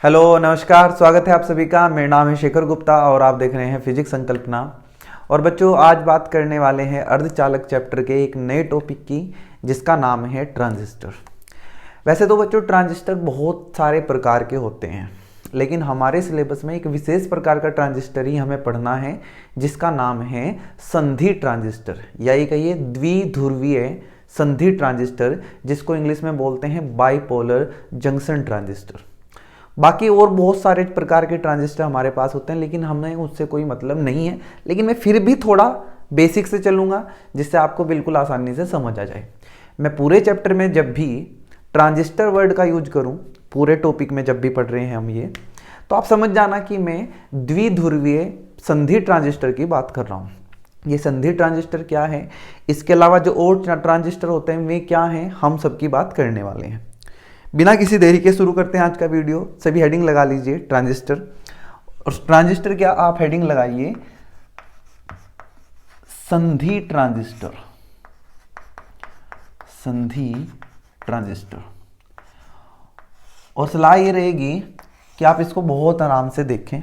Hello नमस्कार, स्वागत है आप सभी का। मेरा नाम है शेखर गुप्ता और आप देख रहे हैं फिजिक्स संकल्पना। और बच्चों, आज बात करने वाले हैं अर्धचालक चैप्टर के एक नए टॉपिक की, जिसका नाम है ट्रांजिस्टर। वैसे तो बच्चों ट्रांजिस्टर बहुत सारे प्रकार के होते हैं, लेकिन हमारे सिलेबस में एक विशेष प्रकार का ट्रांजिस्टर ही हमें पढ़ना है, जिसका नाम है संधि ट्रांजिस्टर, या ये कहिए द्विध्रुवीय संधि ट्रांजिस्टर, जिसको इंग्लिश में बोलते हैं बाइपोलर जंक्शन ट्रांजिस्टर। बाकी और बहुत सारे प्रकार के ट्रांजिस्टर हमारे पास होते हैं, लेकिन हमें उससे कोई मतलब नहीं है। लेकिन मैं फिर भी थोड़ा बेसिक से चलूंगा, जिससे आपको बिल्कुल आसानी से समझ आ जाए। मैं पूरे चैप्टर में जब भी ट्रांजिस्टर वर्ड का यूज करूं, पूरे टॉपिक में जब भी पढ़ रहे हैं हम ये, तो आप समझ जाना कि मैं द्विध्रुवीय संधि ट्रांजिस्टर की बात कर रहा हूँ। ये संधि ट्रांजिस्टर क्या है, इसके अलावा जो और ट्रांजिस्टर होते हैं वे क्या हैं, हम सबकी बात करने वाले हैं। बिना किसी देरी के शुरू करते हैं आज का वीडियो। सभी हेडिंग लगा लीजिए ट्रांजिस्टर, और ट्रांजिस्टर क्या, आप हेडिंग लगाइए संधि ट्रांजिस्टर। संधि ट्रांजिस्टर। और सलाह ये रहेगी कि आप इसको बहुत आराम से देखें,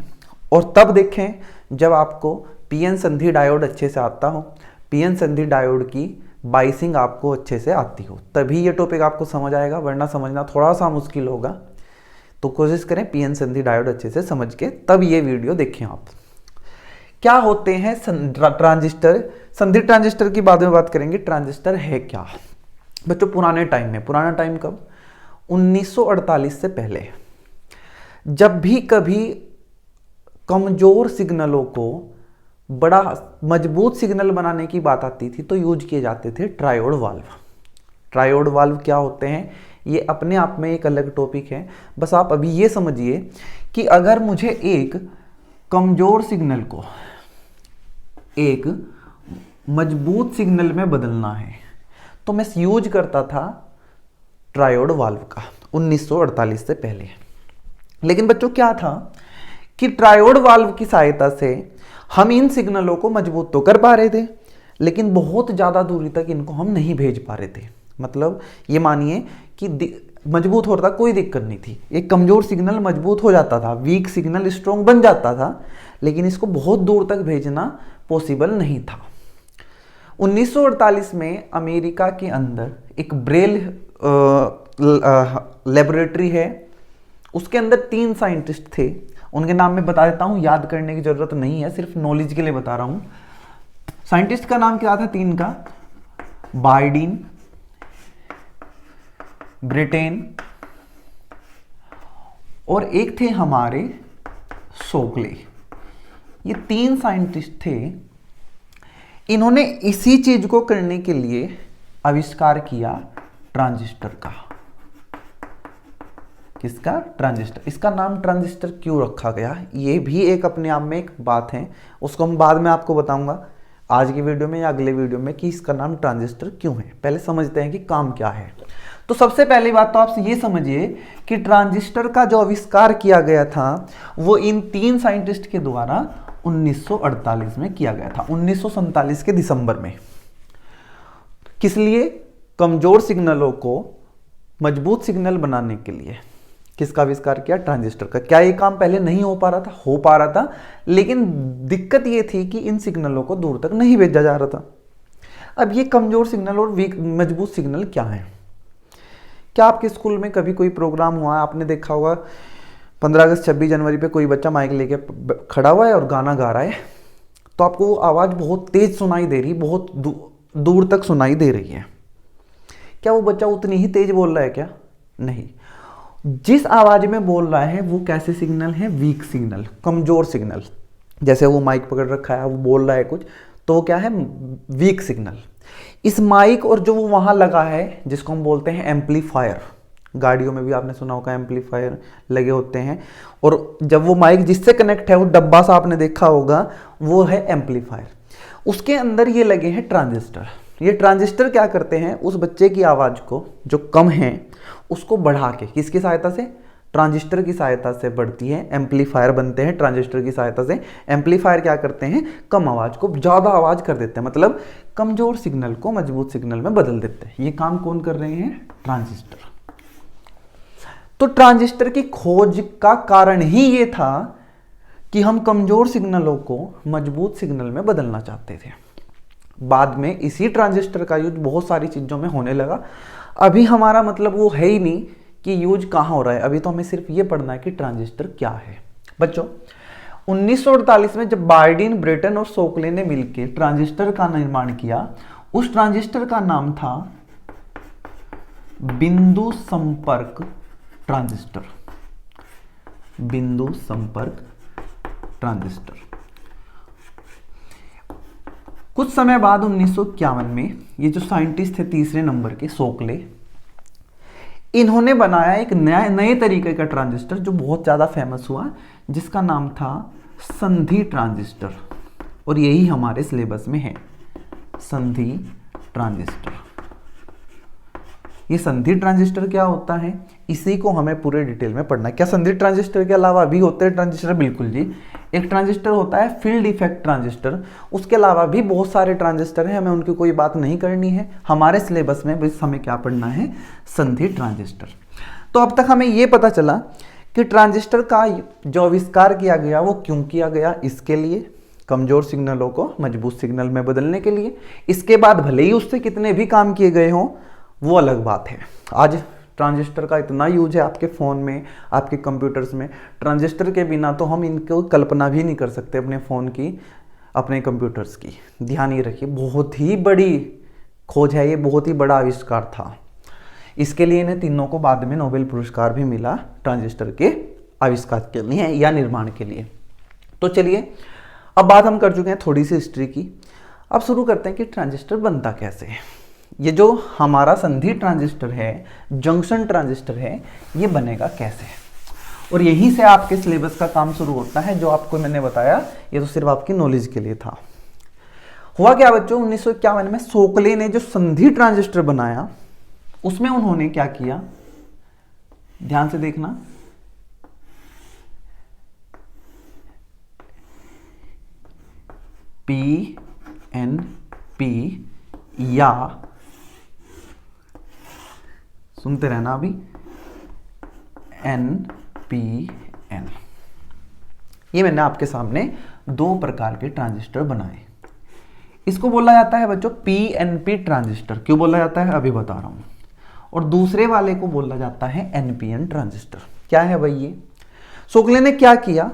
और तब देखें जब आपको पीएन संधि डायोड अच्छे से आता हो, पीएन संधि डायोड की बाइसिंग आपको अच्छे से आती हो, तभी ये टॉपिक आपको समझ आएगा, वरना समझना थोड़ा सा मुश्किल होगा। तो कोशिश करें पीएन संधि डायोड अच्छे से समझ के तब ये वीडियो देखें आप। क्या होते हैं ट्रांजिस्टर? संधि ट्रांजिस्टर की बाद में बात करेंगे। ट्रांजिस्टर है क्या बच्चों? पुराने टाइम में, पुराना टाइम कब? 1948 से पहले, जब भी कभी कमजोर सिग्नलों को बड़ा मजबूत सिग्नल बनाने की बात आती थी, तो यूज किए जाते थे ट्रायोड वाल्व। ट्रायोड वाल्व क्या होते हैं, ये अपने आप में एक अलग टॉपिक है। बस आप अभी ये समझिए कि अगर मुझे एक कमजोर सिग्नल को एक मजबूत सिग्नल में बदलना है, तो मैं यूज करता था ट्रायोड वाल्व का 1948 से पहले। लेकिन बच्चों क्या था कि ट्रायोड वाल्व की सहायता से हम इन सिग्नलों को मजबूत तो कर पा रहे थे, लेकिन बहुत ज़्यादा दूरी तक इनको हम नहीं भेज पा रहे थे। मतलब ये मानिए कि मजबूत हो रहा था, कोई दिक्कत नहीं थी, एक कमज़ोर सिग्नल मजबूत हो जाता था, वीक सिग्नल स्ट्रॉन्ग बन जाता था, लेकिन इसको बहुत दूर तक भेजना पॉसिबल नहीं था। 1948 में अमेरिका के अंदर एक ब्रेल लेबोरेटरी है, उसके अंदर 3 साइंटिस्ट थे। उनके नाम मैं बता देता हूं, याद करने की जरूरत नहीं है, सिर्फ नॉलेज के लिए बता रहा हूं। साइंटिस्ट का नाम क्या था 3 का? बार्डिन, ब्रिटेन, और एक थे हमारे सोकले। ये 3 साइंटिस्ट थे। इन्होंने इसी चीज को करने के लिए आविष्कार किया ट्रांजिस्टर का। किसका? ट्रांजिस्टर। इसका नाम ट्रांजिस्टर क्यों रखा गया, ये भी एक अपने आप में एक बात है, उसको हम बाद में आपको बताऊंगा, आज की वीडियो में या अगले वीडियो में, कि इसका नाम ट्रांजिस्टर क्यों है। पहले समझते हैं कि काम क्या है। तो सबसे पहली बात तो आप ये समझिए कि ट्रांजिस्टर का जो आविष्कार किया गया था वो इन 3 साइंटिस्ट के द्वारा 1948 में किया गया था, 1947 के दिसंबर में। किस लिए? कमजोर सिग्नलों को मजबूत सिग्नल बनाने के लिए। किसका आविष्कार किया? ट्रांजिस्टर का। क्या ये काम पहले नहीं हो पा रहा था? हो पा रहा था, लेकिन दिक्कत ये थी कि इन सिग्नलों को दूर तक नहीं भेजा जा रहा था। अब ये कमजोर सिग्नल और वीक मजबूत सिग्नल क्या है? क्या आपके स्कूल में कभी कोई प्रोग्राम हुआ, आपने देखा होगा 15 अगस्त 26 जनवरी पे कोई बच्चा माइक लेके खड़ा हुआ है और गाना गा रहा है, तो आपको आवाज बहुत तेज सुनाई दे रही, बहुत दूर तक सुनाई दे रही है। क्या वो बच्चा उतनी ही तेज बोल रहा है क्या? नहीं। जिस आवाज में बोल रहा है वो कैसे सिग्नल है? वीक सिग्नल, कमजोर सिग्नल। जैसे वो माइक पकड़ रखा है, वो बोल रहा है कुछ, तो वो क्या है? Weak signal. इस माइक और जो वो वहां लगा है, जिसको हम बोलते हैं एम्पलीफायर, गाड़ियों में भी आपने सुना होगा एम्पलीफायर लगे होते हैं, और जब वो माइक जिससे कनेक्ट है, वो डब्बा सा आपने देखा होगा, वो है एम्पलीफायर। उसके अंदर ये लगे हैं ट्रांजिस्टर। ये ट्रांजिस्टर क्या करते हैं? उस बच्चे की आवाज को जो कम है उसको बढ़ा के, किसकी सहायता से? ट्रांजिस्टर की सहायता से बढ़ती है, एम्पलीफायर बनते हैं ट्रांजिस्टर की सहायता से। एम्पलीफायर क्या करते हैं? कम आवाज को ज्यादा आवाज कर देते हैं, मतलब कमजोर सिग्नल को मजबूत सिग्नल में बदल देते हैं। ये काम कौन कर रहे हैं? ट्रांजिस्टर। तो ट्रांजिस्टर की खोज का कारण ही ये था कि हम कमजोर सिग्नलों को मजबूत सिग्नल में बदलना चाहते थे। बाद में इसी ट्रांजिस्टर का यूज बहुत सारी चीजों में होने लगा। अभी हमारा मतलब वो है ही नहीं कि यूज कहाँ हो रहा है, अभी तो हमें सिर्फ ये पढ़ना है कि ट्रांजिस्टर क्या है। बच्चों 1948 में जब बार्डिन, ब्रेटन और सोकले ने मिलकर ट्रांजिस्टर का निर्माण किया, उस ट्रांजिस्टर का नाम था बिंदु संपर्क ट्रांजिस्टर। बिंदु संपर्क ट्रांजिस्टर। कुछ समय बाद 1951 में ये जो साइंटिस्ट थे तीसरे नंबर के, सोकले, इन्होंने बनाया एक नए तरीके का ट्रांजिस्टर जो बहुत ज्यादा फेमस हुआ, जिसका नाम था संधि ट्रांजिस्टर। और यही हमारे सिलेबस में है, संधि ट्रांजिस्टर। ये संधि ट्रांजिस्टर क्या होता है, इसी को हमें पूरे डिटेल में पढ़ना है। क्या संधि ट्रांजिस्टर के अलावा भी होते हैं ट्रांजिस्टर? बिल्कुल जी। एक ट्रांजिस्टर होता है फील्ड इफेक्ट ट्रांजिस्टर, उसके अलावा भी बहुत सारे ट्रांजिस्टर हैं, हमें उनकी कोई बात नहीं करनी है। हमारे सिलेबस में बस हमें क्या पढ़ना है, संधि ट्रांजिस्टर। तो अब तक हमें यह पता चला कि ट्रांजिस्टर का जो आविष्कार किया गया वो क्यों किया गया, इसके लिए कमजोर सिग्नलों को मजबूत सिग्नल में बदलने के लिए। इसके बाद भले ही उससे कितने भी काम किए गए हों, वो अलग बात है। आज ट्रांजिस्टर का इतना यूज है आपके फ़ोन में, आपके कंप्यूटर्स में, ट्रांजिस्टर के बिना तो हम इनको कल्पना भी नहीं कर सकते अपने फ़ोन की, अपने कंप्यूटर्स की। ध्यान ये रखिए, बहुत ही बड़ी खोज है ये, बहुत ही बड़ा आविष्कार था। इसके लिए इन्हें तीनों को बाद में नोबेल पुरस्कार भी मिला, ट्रांजिस्टर के आविष्कार के लिए या निर्माण के लिए। तो चलिए अब बात हम कर चुके हैं थोड़ी सी हिस्ट्री की, अब शुरू करते हैं कि ट्रांजिस्टर बनता कैसे है। ये जो हमारा संधि ट्रांजिस्टर है, जंक्शन ट्रांजिस्टर है, ये बनेगा कैसे, और यहीं से आपके सिलेबस का काम शुरू होता है। जो आपको मैंने बताया ये तो सिर्फ आपकी नॉलेज के लिए था। हुआ क्या बच्चों, 1951 में सोकले ने जो संधि ट्रांजिस्टर बनाया, उसमें उन्होंने क्या किया, ध्यान से देखना, PNP या सुनते रहना अभी, NPN, ये मैंने आपके सामने दो प्रकार के ट्रांजिस्टर बनाए। इसको बोला जाता है बच्चों PNP ट्रांजिस्टर। क्यों बोला जाता है अभी बता रहा हूं। और दूसरे वाले को बोला जाता है NPN ट्रांजिस्टर। क्या है भाई ये, सोकले ने क्या किया,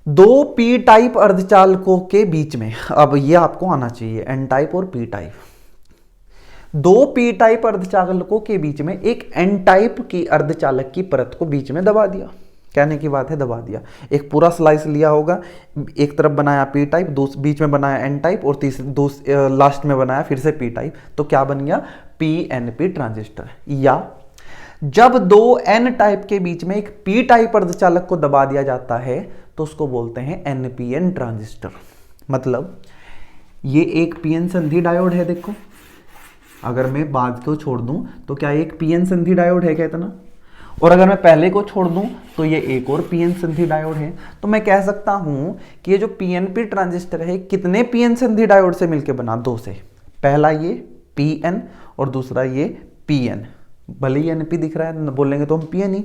दो पी टाइप अर्धचालकों के बीच में, अब ये आपको आना चाहिए, एन टाइप और पी टाइप, दो पी टाइप अर्धचालकों के बीच में एक एन टाइप की अर्धचालक की परत को बीच में दबा दिया। कहने की बात है दबा दिया। एक पूरा स्लाइस लिया होगा, एक तरफ बनाया पी टाइप, बीच में बनाया एन टाइप, और लास्ट में बनाया फिर से पी टाइप। तो क्या बन गया, PNP ट्रांजिस्टर। या जब दो एन टाइप के बीच में एक पी टाइप अर्धचालक को दबा दिया जाता है तो उसको बोलते हैं NPN ट्रांजिस्टर। मतलब ये एक PN संधि डायोड है, देखो अगर मैं बाद को छोड़ दूं तो क्या एक PN संधि डायोड है क्या इतना, और अगर मैं पहले को छोड़ दूं तो ये एक और PN संधि डायोड है। तो मैं कह सकता हूं कि ये जो PNP ट्रांजिस्टर है कितने PN संधि डायोड से मिलकर बना, दो से। पहला ये PN और दूसरा ये PN। भले ही NP दिख रहा है, बोलेंगे तो हम PN ही।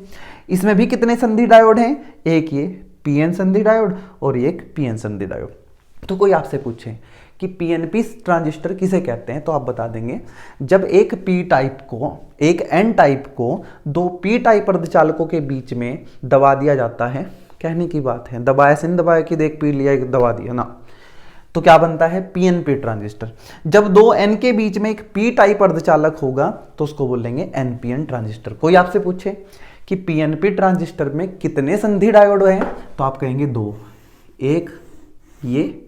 इसमें भी कितने संधि डायोड हैं, एक ये PN संधि डायोड और एक PN संधि डायोड। तो कोई आपसे पूछे कि PNP ट्रांजिस्टर किसे कहते हैं, तो आप बता देंगे जब एक P टाइप को, एक N टाइप को दो P टाइप अर्धचालकों के बीच में दबा दिया जाता है। कहने की बात है, दबाया से नहीं दबाया कि देख P लिया एक दबा दिया ना, तो क्या बनता है PNP ट्रांजिस्टर। जब दो N के बीच में एक P टाइप अर्धचालक होगा तो उसको बोलेंगे NPN ट्रांजिस्टर। कोई आपसे पूछे कि PNP ट्रांजिस्टर में कितने संधि डायोड हैं, तो आप कहेंगे दो, एक ये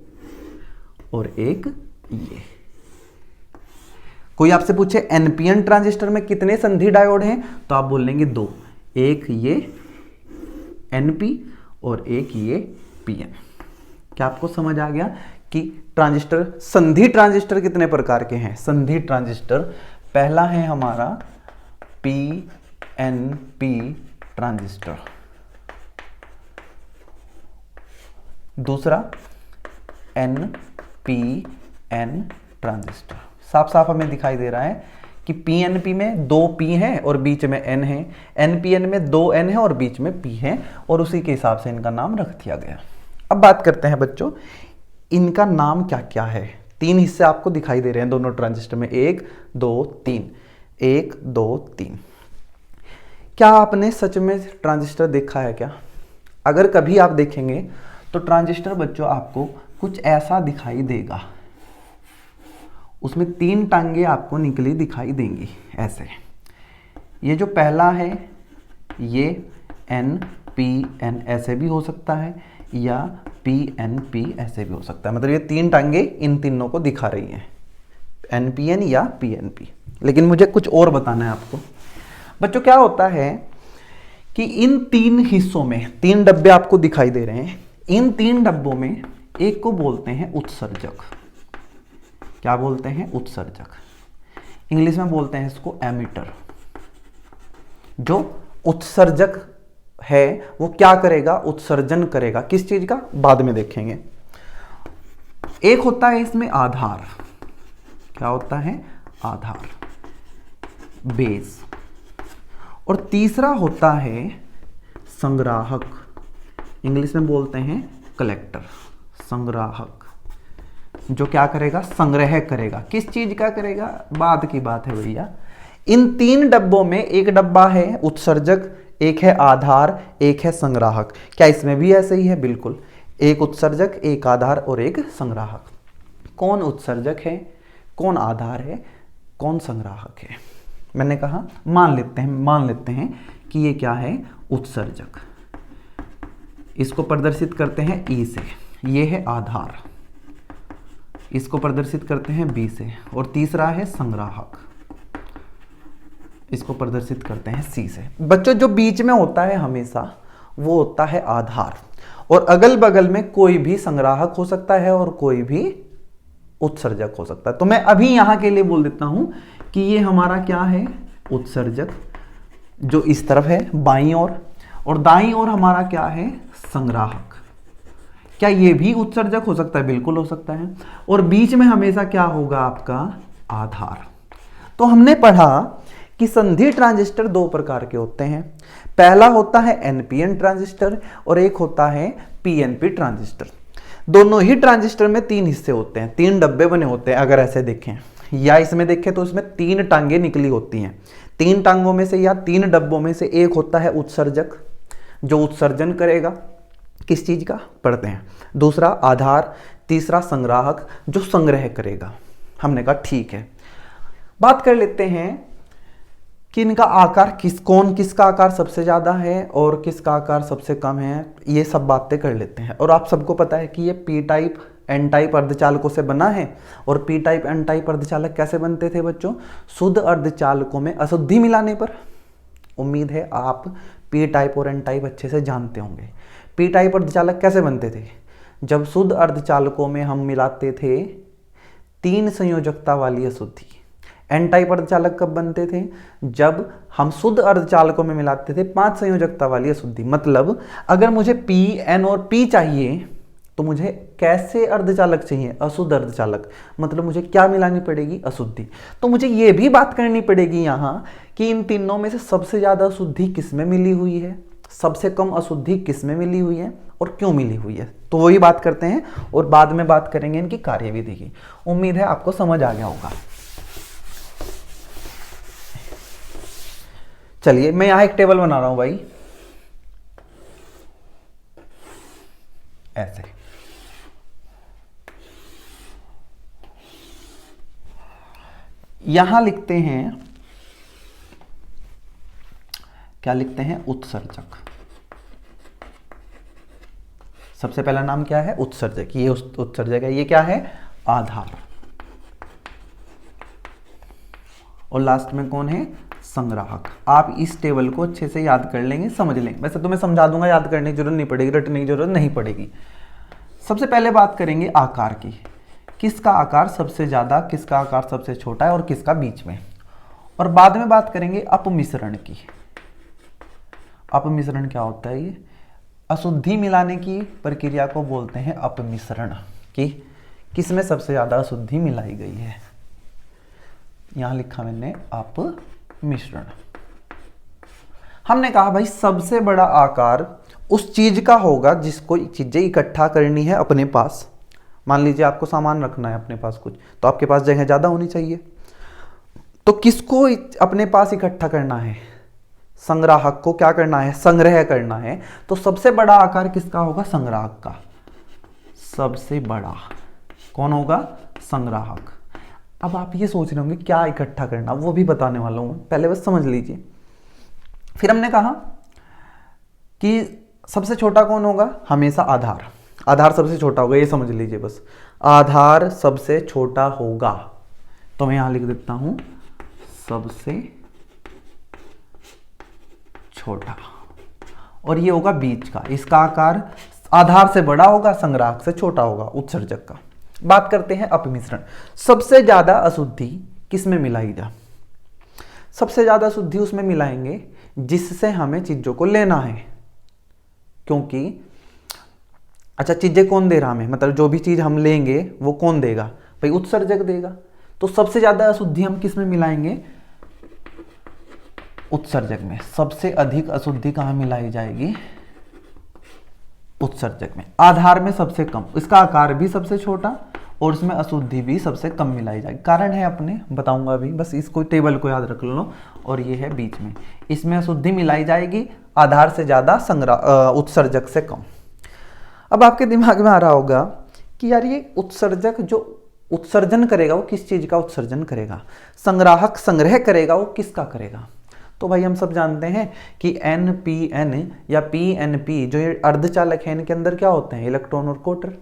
और एक ये। कोई आपसे पूछे NPN ट्रांजिस्टर में कितने संधि डायोड हैं, तो आप बोलेंगे दो, एक ये NP और एक ये PN। क्या आपको समझ आ गया कि ट्रांजिस्टर, संधि ट्रांजिस्टर कितने प्रकार के हैं। संधि ट्रांजिस्टर पहला है हमारा PNP ट्रांजिस्टर, दूसरा NPN ट्रांजिस्टर। साफ साफ हमें दिखाई दे रहा है कि पीएनपी में 2 पी हैं और बीच में एन है, एनपीएन में 2 एन है और बीच में पी है, और उसी के हिसाब से इनका नाम रख दिया गया। अब बात करते हैं बच्चों, इनका नाम क्या क्या है। 3 हिस्से आपको दिखाई दे रहे हैं दोनों ट्रांजिस्टर में, 1 2 3, 1 2 3। क्या आपने सच में ट्रांजिस्टर देखा है क्या? अगर कभी आप देखेंगे तो ट्रांजिस्टर बच्चों आपको कुछ ऐसा दिखाई देगा, उसमें 3 टांगे आपको निकली दिखाई देंगी ऐसे। ये जो पहला है ये एन पी एन ऐसे भी हो सकता है, या पी एन पी ऐसे भी हो सकता है, मतलब ये 3 टांगे इन तीनों को दिखा रही हैं, एन पी एन या पी एन पी। लेकिन मुझे कुछ और बताना है आपको बच्चों। क्या होता है कि इन 3 हिस्सों में 3 डब्बे आपको दिखाई दे रहे हैं, इन 3 डब्बों में एक को बोलते हैं उत्सर्जक। क्या बोलते हैं? उत्सर्जक। इंग्लिश में बोलते हैं इसको एमिटर। जो उत्सर्जक है वो क्या करेगा? उत्सर्जन करेगा। किस चीज का? बाद में देखेंगे। एक होता है इसमें आधार। क्या होता है? आधार, बेस। और तीसरा होता है संग्राहक, इंग्लिश में बोलते हैं कलेक्टर। संग्राहक जो क्या करेगा? संग्रह करेगा। किस चीज का करेगा? बाद की बात है भैया। इन 3 डब्बों में एक डब्बा है उत्सर्जक, एक है आधार, एक है संग्राहक। क्या इसमें भी ऐसे ही है? बिल्कुल। एक उत्सर्जक, एक आधार और एक संग्राहक। कौन उत्सर्जक है, कौन आधार है, कौन संग्राहक है? मैंने कहा मान लेते हैं कि ये क्या है? उत्सर्जक। इसको प्रदर्शित करते हैं ई से, ये है आधार। इसको प्रदर्शित करते हैं बी से, और तीसरा है संग्राहक, इसको प्रदर्शित करते हैं सी से। बच्चों जो बीच में होता है हमेशा वो होता है आधार, और अगल बगल में कोई भी संग्राहक हो सकता है और कोई भी उत्सर्जक हो सकता है। तो मैं अभी यहां के लिए बोल देता हूं कि ये हमारा क्या है? उत्सर्जक, जो इस तरफ है बाईं ओर, और दाईं ओर हमारा क्या है? संग्राहक। क्या ये भी उत्सर्जक हो सकता है? बिल्कुल हो सकता है। और बीच में हमेशा क्या होगा आपका? आधार। तो हमने पढ़ा कि संधि ट्रांजिस्टर 2 प्रकार के होते हैं। पहला होता है एनपीएन ट्रांजिस्टर और एक होता है पीएनपी ट्रांजिस्टर। दोनों ही ट्रांजिस्टर में 3 हिस्से होते हैं, 3 डब्बे बने होते हैं। अगर ऐसे देखें या इसमें देखें तो इसमें 3 टांगे निकली होती हैं। 3 टांगों में से या 3 डब्बों में से एक होता है उत्सर्जक जो उत्सर्जन करेगा। किस चीज का? पढ़ते हैं। दूसरा आधार, तीसरा संग्राहक जो संग्रह करेगा। हमने कहा ठीक है। बात कर लेते हैं कि इनका आकार किसका आकार सबसे ज्यादा है और किसका आकार सबसे कम है, ये सब बातें कर लेते हैं। और आप सबको पता है कि ये पी टाइप एन टाइप अर्धचालकों से बना है। और पी टाइप एन टाइप अर्धचालक कैसे बनते थे बच्चों? शुद्ध अर्धचालकों में अशुद्धि मिलाने पर। उम्मीद है आप पी टाइप और एन टाइप अच्छे से जानते होंगे। पी टाइप अर्धचालक कैसे बनते थे? जब शुद्ध अर्धचालकों में हम मिलाते थे 3 संयोजकता वाली अशुद्धि। एन टाइप अर्धचालक कब बनते थे? जब हम शुद्ध अर्धचालकों में मिलाते थे 5 संयोजकता वाली अशुद्धि। मतलब अगर मुझे पी एन और पी चाहिए तो मुझे कैसे अर्धचालक चाहिए? अशुद्ध अर्धचालक। मतलब मुझे क्या मिलानी पड़ेगी? अशुद्धि। तो मुझे ये भी बात करनी पड़ेगी यहाँ कि इन तीनों में से सबसे ज्यादा अशुद्धि किसमें मिली हुई है, सबसे कम अशुद्धि किसमें मिली हुई है और क्यों मिली हुई है। तो वही बात करते हैं और बाद में बात करेंगे इनकी कार्यविधि की। उम्मीद है आपको समझ आ गया होगा। चलिए मैं यहां एक टेबल बना रहा हूं भाई, ऐसे। यहां लिखते हैं, क्या लिखते हैं? उत्सर्जक। सबसे पहला नाम क्या है? उत्सर्जक। ये उत्सर्जक है। ये क्या है? आधार। और लास्ट में कौन है? संग्राहक। आप इस टेबल को अच्छे से याद कर लेंगे, समझ लेंगे। वैसे तो मैं समझा दूंगा, याद करने की जरूरत नहीं पड़ेगी, रटने की जरूरत नहीं पड़ेगी। सबसे पहले बात करेंगे आकार की। किसका आकार सबसे ज्यादा, किसका आकार सबसे छोटा है और किसका बीच में। और बाद में बात करेंगे अपमिश्रण की। अपमिश्रण क्या होता है? ये अशुद्धि मिलाने की प्रक्रिया को बोलते हैं अपमिश्रण। कि किसमें सबसे ज्यादा अशुद्धि मिलाई गई है। यहां लिखा मैंने अपमिश्रण। हमने कहा भाई सबसे बड़ा आकार उस चीज का होगा जिसको चीजें इकट्ठा करनी है अपने पास। मान लीजिए आपको सामान रखना है अपने पास कुछ, तो आपके पास जगह ज्यादा होनी चाहिए। तो किसको अपने पास इकट्ठा करना है? संग्राहक को क्या करना है? संग्रह करना है। तो सबसे बड़ा आकार किसका होगा? संग्राहक का। सबसे बड़ा कौन होगा? संग्राहक। अब आप ये सोच रहे होंगे क्या इकट्ठा करना, वो भी बताने वाला हूं, पहले बस समझ लीजिए। फिर हमने कहा कि सबसे छोटा कौन होगा? हमेशा आधार। आधार सबसे छोटा होगा, ये समझ लीजिए बस। आधार सबसे छोटा होगा, तो मैं यहां लिख देता हूं सबसे छोटा, और ये होगा बीच का। इसका आकार आधार से बड़ा होगा, संग्राहक से छोटा होगा, उत्सर्जक का। बात करते हैं अपमिश्रण। सबसे ज्यादा अशुद्धि किसमें मिलाई जा? सबसे ज्यादा अशुद्धि उसमें मिलाएंगे जिससे हमें चीजों को लेना है। क्योंकि अच्छा, चीजें कौन दे रहा हमें? मतलब जो भी चीज हम लेंगे वो कौन देगा? भाई उत्सर्जक देगा। तो सबसे ज्यादा अशुद्धि हम किस में मिलाएंगे? उत्सर्जक में। सबसे अधिक अशुद्धि कहां मिलाई जाएगी? उत्सर्जक में। आधार में सबसे कम, इसका आकार भी सबसे छोटा और इसमें अशुद्धि भी सबसे कम मिलाई जाएगी। कारण है अपने बताऊंगा अभी, बस इसको टेबल को याद रख लो। और ये है बीच में, इसमें अशुद्धि मिलाई जाएगी आधार से ज्यादा, उत्सर्जक से कम। अब आपके दिमाग में आ रहा होगा कि यार ये उत्सर्जक जो उत्सर्जन करेगा वो किस चीज का उत्सर्जन करेगा? संग्राहक संग्रह करेगा, वो किसका करेगा? तो भाई हम सब जानते हैं कि NPN या PNP जो ये अर्धचालक है, इनके अंदर क्या होते हैं? इलेक्ट्रॉन और कोटर।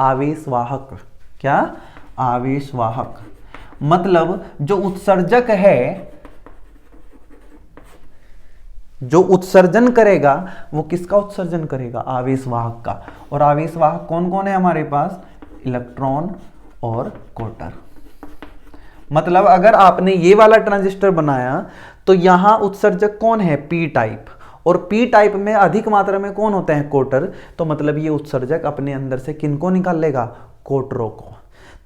आवेशवाहक। क्या? आवेशवाहक। मतलब जो उत्सर्जक है, जो उत्सर्जन करेगा वो किसका उत्सर्जन करेगा? आवेशवाहक का। और आवेशवाहक कौन कौन है हमारे पास? इलेक्ट्रॉन और कोटर। मतलब अगर आपने ये वाला ट्रांजिस्टर बनाया तो यहां उत्सर्जक कौन है? P type. और पी टाइप में अधिक मात्रा में कौन होते हैं? कोटर। तो मतलब ये उत्सर्जक अपने अंदर से किनको निकाल लेगा? कोटरों को।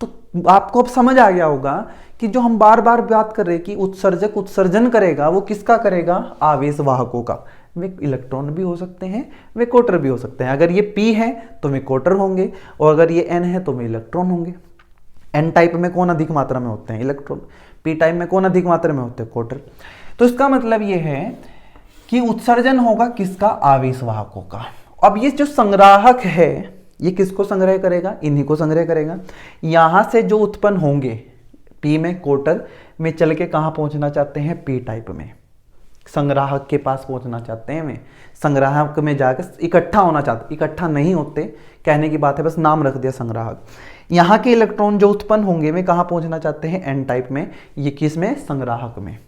तो आपको अब समझ आ गया होगा कि जो हम बार बार बात कर रहे हैं कि उत्सर्जक उत्सर्जन करेगा, वो किसका करेगा? आवेशवाहकों का। वे इलेक्ट्रॉन भी हो सकते हैं, वे कोटर भी हो सकते हैं। अगर ये P है तो वे कोटर होंगे, और अगर ये N है तो वे इलेक्ट्रॉन होंगे। N टाइप में कौन अधिक मात्रा में होते हैं? इलेक्ट्रॉन। P टाइप में कौन अधिक मात्रा में होते हैं? कोटर। तो इसका मतलब ये है कि उत्सर्जन होगा किसका? आवेशवाहकों का। अब ये जो संग्राहक है ये किसको संग्रह करेगा? इन्हीं को संग्रह करेगा। यहां से जो उत्पन्न होंगे P में, कोटर में चल के कहां पहुंचना चाहते हैं? P टाइप में। संग्राहक के पास पहुंचना चाहते हैं वे। संग्राहक में जाकर इकट्ठा होना चाहते, इकट्ठा नहीं होते, कहने की बात है, बस नाम रख दिया संग्राहक। यहां के इलेक्ट्रॉन जो उत्पन्न होंगे वे कहां पहुंचना चाहते हैं? N टाइप में। ये किस में? संग्राहक में।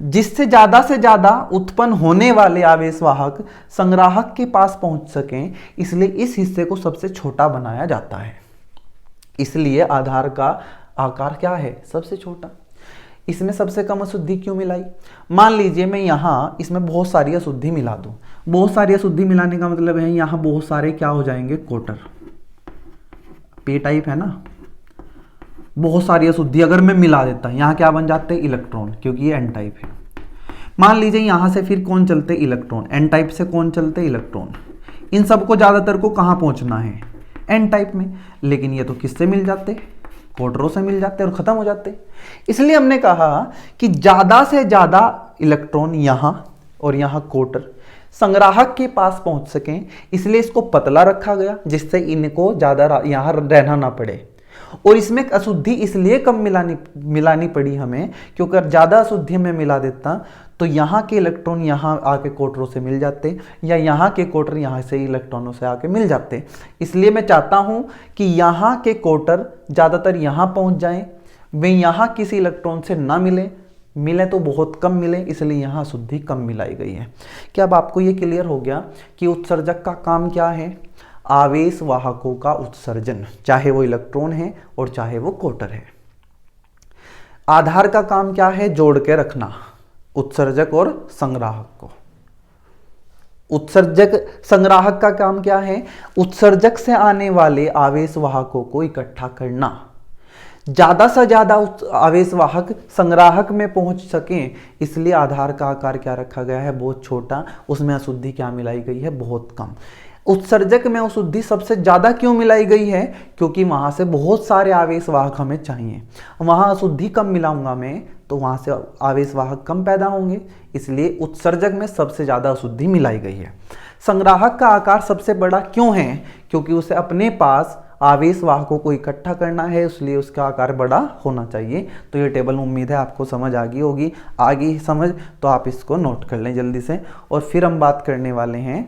जिससे ज्यादा उत्पन्न होने वाले आवेशवाहक संग्राहक के पास पहुंच सकें, इसलिए इस हिस्से को सबसे छोटा बनाया जाता है। इसलिए आधार का आकार क्या है? सबसे छोटा। इसमें सबसे कम अशुद्धि क्यों मिलाई? मान लीजिए मैं यहां इसमें बहुत सारी अशुद्धि मिला दूं। बहुत सारी अशुद्धि मिलाने का मतलब है यहां बहुत सारे क्या हो जाएंगे? कोटर। P टाइप है ना, बहुत सारी अशुद्धि अगर मैं मिला देता, यहां क्या बन जाते हैं? इलेक्ट्रॉन, क्योंकि ये N टाइप है। मान लीजिए यहां से फिर कौन चलते? इलेक्ट्रॉन। N टाइप से कौन चलते? इलेक्ट्रॉन। इन सबको ज्यादातर को कहां पहुंचना है? N टाइप में। लेकिन ये तो किससे मिल जाते? कोटरों से मिल जाते और खत्म हो जाते। इसलिए हमने कहा कि ज्यादा से ज्यादा इलेक्ट्रॉन यहां और यहां कोटर संग्राहक के पास पहुंच सकें, इसलिए इसको पतला रखा गया जिससे इनको ज्यादा यहां रहना ना पड़े। और इसमें अशुद्धि इसलिए कम मिलानी पड़ी हमें, क्योंकि अगर ज्यादा अशुद्धि में मिला देता तो यहाँ के इलेक्ट्रॉन यहाँ आके कोटरों से मिल जाते, या यहाँ के कोटर यहाँ से इलेक्ट्रॉनों से आके मिल जाते। इसलिए मैं चाहता हूँ कि यहाँ के कोटर ज़्यादातर यहाँ पहुँच जाएं, वे यहाँ किसी इलेक्ट्रॉन से ना मिले तो बहुत कम मिले, इसलिए यहाँ अशुद्धि कम मिलाई गई है। क्या अब आपको ये क्लियर हो गया कि उत्सर्जक का काम क्या है? आवेशवाहकों का उत्सर्जन, चाहे वो इलेक्ट्रॉन है और चाहे वो कोटर है। आधार का काम क्या है? जोड़ के रखना उत्सर्जक और संग्राहक को। उत्सर्जक संग्राहक का काम क्या है? उत्सर्जक से आने वाले आवेशवाहकों को इकट्ठा करना। ज्यादा से ज्यादा उस आवेशवाहक संग्राहक में पहुंच सकें, इसलिए आधार का आकार क्या रखा गया है, बहुत छोटा। उसमें अशुद्धि क्या मिलाई गई है, बहुत कम। उत्सर्जक में अशुद्धि सबसे ज्यादा क्यों मिलाई गई है, क्योंकि वहां से बहुत सारे आवेशवाहक हमें चाहिए। वहां अशुद्धि कम मिलाऊंगा मैं तो वहां से आवेशवाहक कम पैदा होंगे, इसलिए उत्सर्जक में सबसे ज्यादा अशुद्धि मिलाई गई है। संग्राहक का आकार सबसे बड़ा क्यों है, क्योंकि उसे अपने पास आवेशवाहकों को इकट्ठा करना है, इसलिए उसका आकार बड़ा होना चाहिए। तो ये टेबल उम्मीद है आपको समझ आ गई होगी। आ गई समझ तो आप इसको नोट कर लें जल्दी से। और फिर हम बात करने वाले हैं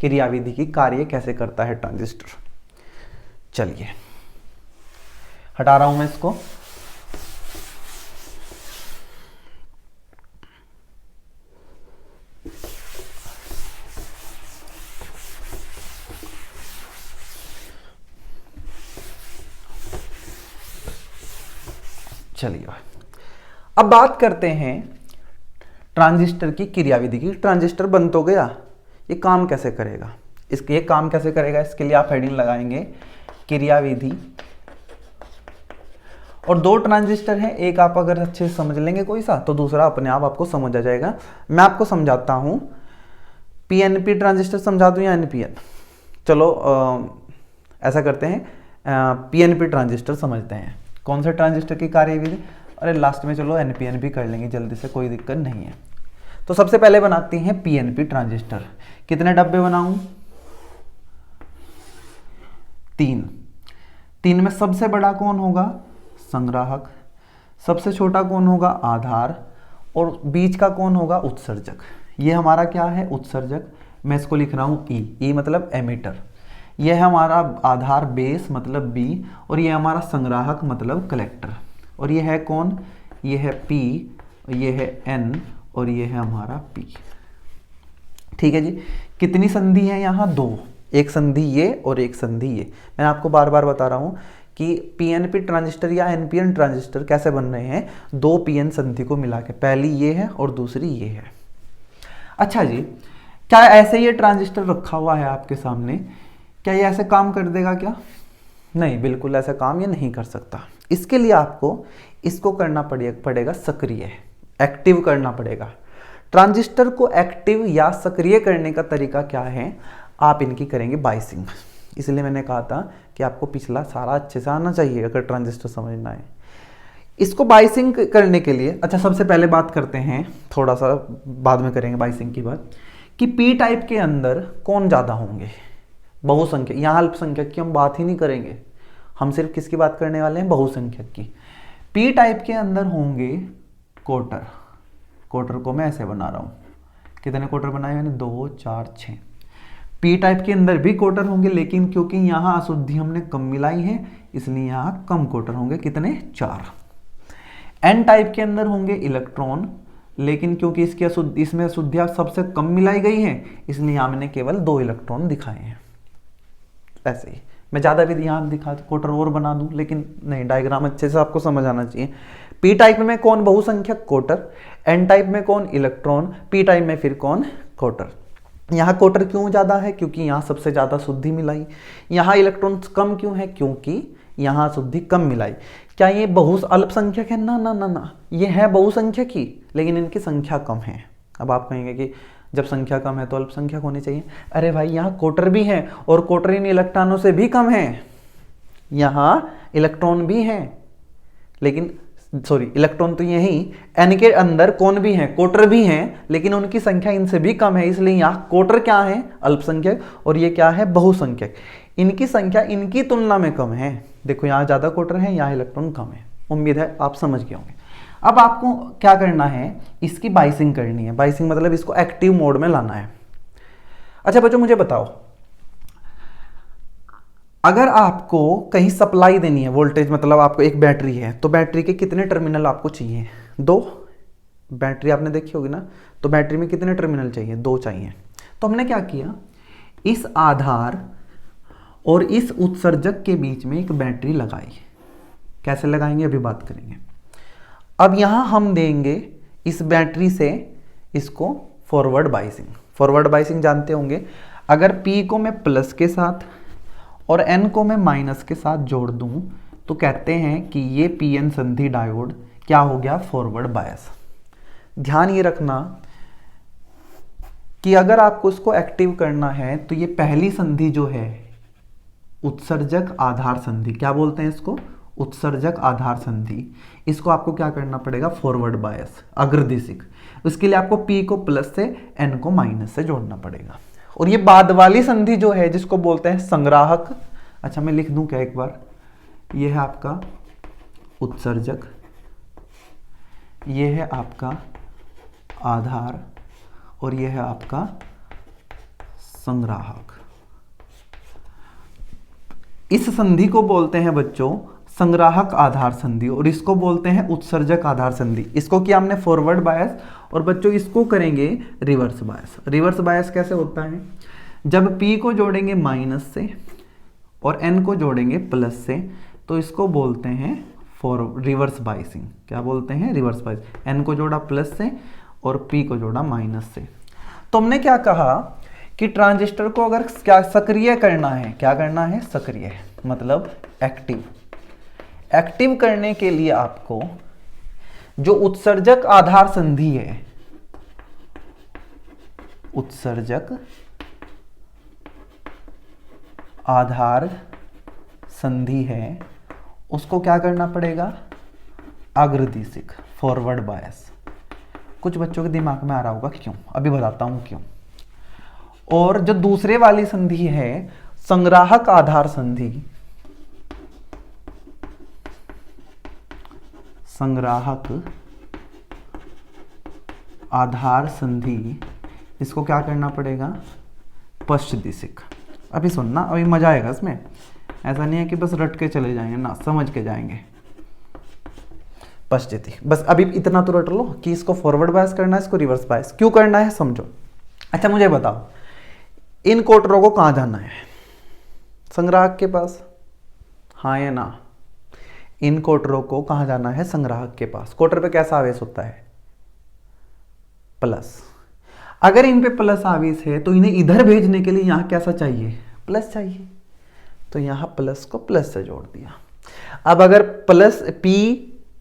क्रियाविधि की, कार्य कैसे करता है ट्रांजिस्टर। चलिए हटा रहा हूं मैं इसको। चलिए अब बात करते हैं ट्रांजिस्टर की क्रियाविधि की। ट्रांजिस्टर बन तो गया, ये काम कैसे करेगा, इसके ये काम कैसे करेगा, इसके लिए आप हेडिंग लगाएंगे क्रियाविधि। और दो ट्रांजिस्टर हैं, एक आप अगर अच्छे से समझ लेंगे कोई सा तो दूसरा अपने आप आपको समझ आ जाएगा। मैं आपको समझाता हूं, पीएनपी ट्रांजिस्टर समझा दूं या एनपीएन। चलो ऐसा करते हैं, पीएनपी ट्रांजिस्टर समझते हैं। कौन सा ट्रांजिस्टर की कार्यविधि, अरे लास्ट में चलो एनपीएन भी कर लेंगे जल्दी से, कोई दिक्कत नहीं है। तो सबसे पहले बनाते हैं पीएनपी ट्रांजिस्टर। कितने डब्बे बनाऊं, 3। 3 में सबसे बड़ा कौन होगा, संग्राहक। सबसे छोटा कौन होगा, आधार। और बीच का कौन होगा, उत्सर्जक। ये हमारा क्या है, उत्सर्जक। मैं इसको लिख रहा हूं ई मतलब एमीटर। यह है हमारा आधार, बेस मतलब बी। और ये हमारा संग्राहक मतलब कलेक्टर। और ये है कौन, ये है पी, ये है एन, और ये है हमारा पी। ठीक है जी। कितनी संधि है यहाँ, 2। एक संधि ये और एक संधि ये। मैं आपको बार बार बता रहा हूँ कि पीएनपी ट्रांजिस्टर या एनपीएन ट्रांजिस्टर कैसे बन रहे हैं, 2 पीएन संधि को मिला के। पहली ये है और दूसरी ये है। अच्छा जी, क्या ऐसे ये ट्रांजिस्टर रखा हुआ है आपके सामने, क्या ये ऐसे काम कर देगा क्या, नहीं, बिल्कुल ऐसा काम ये नहीं कर सकता। इसके लिए आपको इसको करना पड़ेगा सक्रिय, एक्टिव करना पड़ेगा। ट्रांजिस्टर को एक्टिव या सक्रिय करने का तरीका क्या है, आप इनकी करेंगे बाइसिंग। इसलिए मैंने कहा था कि आपको पिछला सारा अच्छे से आना चाहिए अगर ट्रांजिस्टर समझना है। इसको बाइसिंग करने के लिए, अच्छा सबसे पहले बात करते हैं, थोड़ा सा बाद में करेंगे बाइसिंग की बात, कि पी टाइप के अंदर कौन ज़्यादा होंगे, बहुसंख्यक। यहाँ अल्पसंख्यक की हम बात ही नहीं करेंगे, हम सिर्फ किसकी बात करने वाले हैं, बहुसंख्यक की। पी टाइप के अंदर होंगे क्वार्टर। क्वार्टर को मैं ऐसे बना रहा हूँ, कितने क्वार्टर बनाए मैंने, 2 4 6। पी टाइप के अंदर भी क्वार्टर होंगे, लेकिन क्योंकि यहाँ अशुद्धि हमने कम मिलाई है इसलिए यहाँ कम क्वार्टर होंगे, कितने, 4। एन टाइप के अंदर होंगे इलेक्ट्रॉन, लेकिन क्योंकि इसमें अशुद्धियाँ सबसे कम मिलाई गई है इसलिए यहाँ मैंने केवल 2 इलेक्ट्रॉन दिखाए हैं। ऐसे ही मैं ज़्यादा भी यहाँ दिखा क्वार्टर और बना दूं, लेकिन नहीं, डायग्राम अच्छे से आपको समझ आना चाहिए। पी टाइप में कौन बहुसंख्यक, क्वार्टर। एन टाइप में कौन, इलेक्ट्रॉन। पी टाइप में फिर कौन, क्वार्टर। यहाँ क्वार्टर क्यों ज़्यादा है, क्योंकि यहाँ सबसे ज़्यादा शुद्धि मिलाई। यहाँ इलेक्ट्रॉन कम क्यों है, क्योंकि यहाँ शुद्धि कम मिलाई। क्या ये अल्पसंख्यक है, ना ना ना ना, ये है बहुसंख्यक ही, लेकिन इनकी संख्या कम है। अब आप कहेंगे कि जब संख्या कम है तो अल्पसंख्यक होनी चाहिए। अरे भाई, यहाँ क्वार्टर भी है और क्वार्टर इन इलेक्ट्रॉनों से भी कम है। यहाँ इलेक्ट्रॉन भी हैं, लेकिन इलेक्ट्रॉन तो यही, एन के अंदर कौन भी है, क्वार्टर भी हैं, लेकिन उनकी संख्या इनसे भी कम है, इसलिए यहाँ क्वार्टर क्या है, अल्पसंख्यक, और ये क्या है, बहुसंख्यक। इनकी संख्या इनकी तुलना में कम है। देखो यहाँ ज़्यादा क्वार्टर है, यहाँ इलेक्ट्रॉन कम है। उम्मीद है आप समझ गए होंगे। अब आपको क्या करना है, इसकी बाइसिंग करनी है। बाइसिंग मतलब इसको एक्टिव मोड में लाना है। अच्छा बच्चों मुझे बताओ, अगर आपको कहीं सप्लाई देनी है वोल्टेज, मतलब आपको एक बैटरी है तो बैटरी के कितने टर्मिनल आपको चाहिए, 2। बैटरी आपने देखी होगी ना, तो बैटरी में कितने टर्मिनल चाहिए, 2 चाहिए। तो हमने क्या किया, इस आधार और इस उत्सर्जक के बीच में एक बैटरी लगाई। कैसे लगाएंगे अभी बात करेंगे। अब यहां हम देंगे इस बैटरी से इसको फॉरवर्ड बाइसिंग। फॉरवर्ड बाइसिंग जानते होंगे, अगर P को मैं प्लस के साथ और N को मैं माइनस के साथ जोड़ दूं तो कहते हैं कि ये पीएन संधि डायोड क्या हो गया, फॉरवर्ड बायस। ध्यान ये रखना कि अगर आपको इसको एक्टिव करना है तो ये पहली संधि जो है उत्सर्जक आधार संधि, क्या बोलते हैं इसको, उत्सर्जक आधार संधि, इसको आपको क्या करना पड़ेगा, फॉरवर्ड बायस, अग्रदिशिक। उसके लिए आपको P को प्लस से N को माइनस से जोड़ना पड़ेगा। और ये बाद वाली संधि जो है जिसको बोलते हैं संग्राहक, अच्छा मैं लिख दूं क्या एक बार, ये है आपका उत्सर्जक, ये है आपका आधार और ये है आपका संग्राहक। इस संधि को बोलते हैं बच्चों संग्राहक आधार संधि और इसको बोलते हैं उत्सर्जक आधार संधि। इसको किया हमने फॉरवर्ड बायस और बच्चों इसको करेंगे रिवर्स बायस। रिवर्स बायस कैसे होता है, जब P को जोड़ेंगे माइनस से और N को जोड़ेंगे प्लस से तो इसको बोलते हैं रिवर्स बायसिंग। क्या बोलते हैं, रिवर्स बायस। N को जोड़ा प्लस से और P को जोड़ा माइनस से। तो हमने क्या कहा कि ट्रांजिस्टर को अगर क्या सक्रिय करना है, क्या करना है, सक्रिय मतलब एक्टिव। एक्टिव करने के लिए आपको जो उत्सर्जक आधार संधि है, उत्सर्जक आधार संधि है, उसको क्या करना पड़ेगा, अग्रदिशिक, फॉरवर्ड बायस। कुछ बच्चों के दिमाग में आ रहा होगा क्यों, अभी बताता हूं क्यों। और जो दूसरे वाली संधि है संग्राहक आधार संधि, संग्राहक आधार संधि, इसको क्या करना पड़ेगा, पश्चदिशिक। अभी सुनना, अभी मजा आएगा इसमें, ऐसा नहीं है कि बस रट के चले जाएंगे ना, समझ के जाएंगे। पश्चिती, बस अभी इतना तो रट लो कि इसको फॉरवर्ड बायस करना है, इसको रिवर्स बायस क्यों करना है समझो। अच्छा मुझे बताओ इन कोटरों को कहां जाना है, संग्राहक के पास, हाँ या ना। इन कोटरों को कहां जाना है, संग्राहक के पास। कोटर पे कैसा आवेश होता है, प्लस। अगर इन पे प्लस आवेश है तो इन्हें इधर भेजने के लिए यहां कैसा चाहिए, प्लस चाहिए, तो यहां प्लस को प्लस से जोड़ दिया। अब अगर प्लस P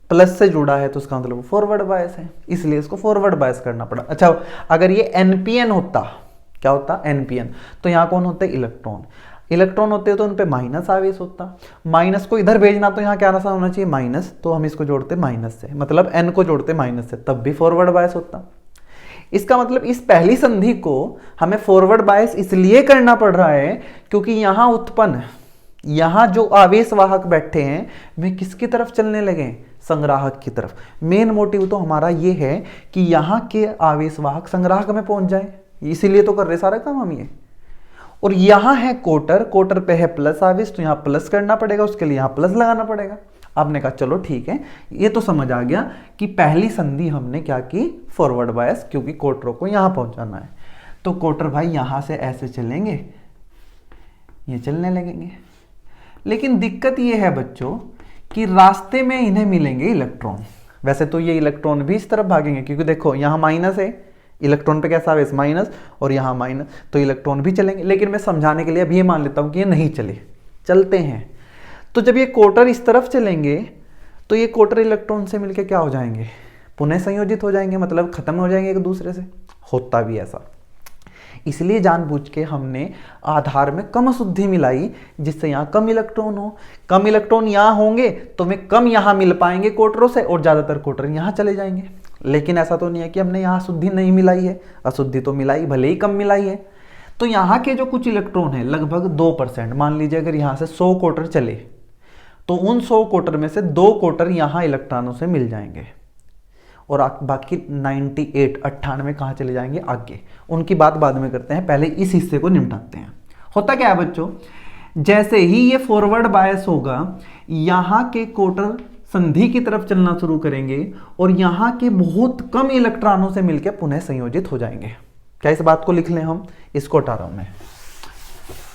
प्लस से जुड़ा है तो उसका मतलब फॉरवर्ड बायस है, इसलिए इसको फॉरवर्ड बायस करना पड़ा। अच्छा अगर ये NPN होता, क्या होता, NPN, तो यहां कौन होते, इलेक्ट्रॉन। इलेक्ट्रॉन होते तो उन पे माइनस आवेश होता, माइनस को इधर भेजना तो यहाँ क्या आंसर होना चाहिए, माइनस, तो हम इसको जोड़ते माइनस से, मतलब N को जोड़ते माइनस से, तब भी फॉरवर्ड बायस होता। इसका मतलब इस पहली संधि को हमें फॉरवर्ड बायस इसलिए करना पड़ रहा है क्योंकि यहां उत्पन्न, यहां जो आवेश वाहक बैठे हैं वे किसकी तरफ चलने लगे, संग्राहक की तरफ। मेन मोटिव तो हमारा ये है कि यहां के आवेश वाहक संग्राहक में पहुंच जाए, इसीलिए तो कर रहे सारा काम हम ये। और यहां है कोटर, कोटर पे है प्लस आवेश, तो यहां प्लस करना पड़ेगा, उसके लिए यहां प्लस लगाना पड़ेगा। आपने कहा चलो ठीक है, ये तो समझ आ गया कि पहली संधि हमने क्या की, फॉरवर्ड बायस, क्योंकि कोटरों को यहां पहुंचाना है। तो कोटर भाई यहां से ऐसे चलेंगे, ये चलने लगेंगे। लेकिन दिक्कत ये है बच्चों कि रास्ते में इन्हें मिलेंगे इलेक्ट्रॉन। वैसे तो ये इलेक्ट्रॉन भी इस तरफ भागेंगे क्योंकि देखो यहां माइनस है, इलेक्ट्रॉन पे कैसा आवेश, माइनस, और यहां माइनस, तो इलेक्ट्रॉन भी चलेंगे। लेकिन मैं समझाने के लिए अभी ये मान लेता हूं कि ये नहीं चले, चलते हैं। तो जब ये कोटर इस तरफ चलेंगे तो ये कोटर इलेक्ट्रॉन से मिलके क्या हो जाएंगे, पुनः संयोजित हो जाएंगे, मतलब खत्म हो जाएंगे एक दूसरे से। होता भी ऐसा, इसलिए जानबूझ के हमने आधार में कम शुद्धि मिलाई जिससे यहाँ कम इलेक्ट्रॉन हो। कम इलेक्ट्रॉन यहाँ होंगे तो हमें कम यहाँ मिल पाएंगे कोटरों से और ज्यादातर कोटर यहाँ चले जाएंगे। लेकिन ऐसा तो नहीं है कि हमने यहाँ शुद्धि नहीं मिलाई है, अशुद्धि तो मिलाई, भले ही कम मिलाई है। तो यहाँ के जो कुछ इलेक्ट्रॉन है लगभग 2%, मान लीजिए अगर यहाँ से 100 कोटर चले तो उन 100 कोटर में से 2 कोटर यहाँ इलेक्ट्रॉनों से मिल जाएंगे और बाकी 98 कहाँ चले जाएंगे, आगे। उनकी बात बाद में करते हैं, पहले इस हिस्से को निपटाते हैं। होता क्या है बच्चों, जैसे ही ये फॉरवर्ड बायस होगा यहाँ के कोटर संधि की तरफ चलना शुरू करेंगे और यहाँ के बहुत कम इलेक्ट्रॉनों से मिलकर पुनः संयोजित हो जाएंगे। क्या इस बात को लिख लें हम, इसको हटा रहा हूं मैं,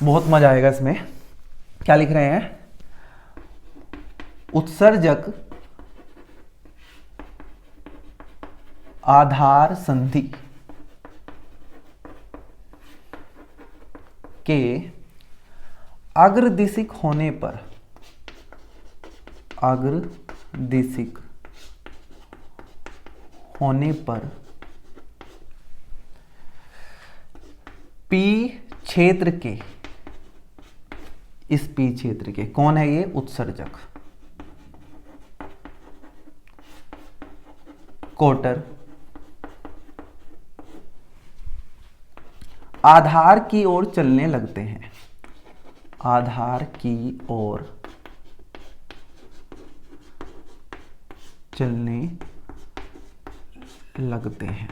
बहुत मजा आएगा इसमें। क्या लिख रहे हैं, उत्सर्जक आधार संधि के अग्रदिशिक होने पर अग्रदिशिक होने पर पी क्षेत्र के, इस पी क्षेत्र के कौन है ये? उत्सर्जक। कोटर आधार की ओर चलने लगते हैं, आधार की ओर चलने लगते हैं।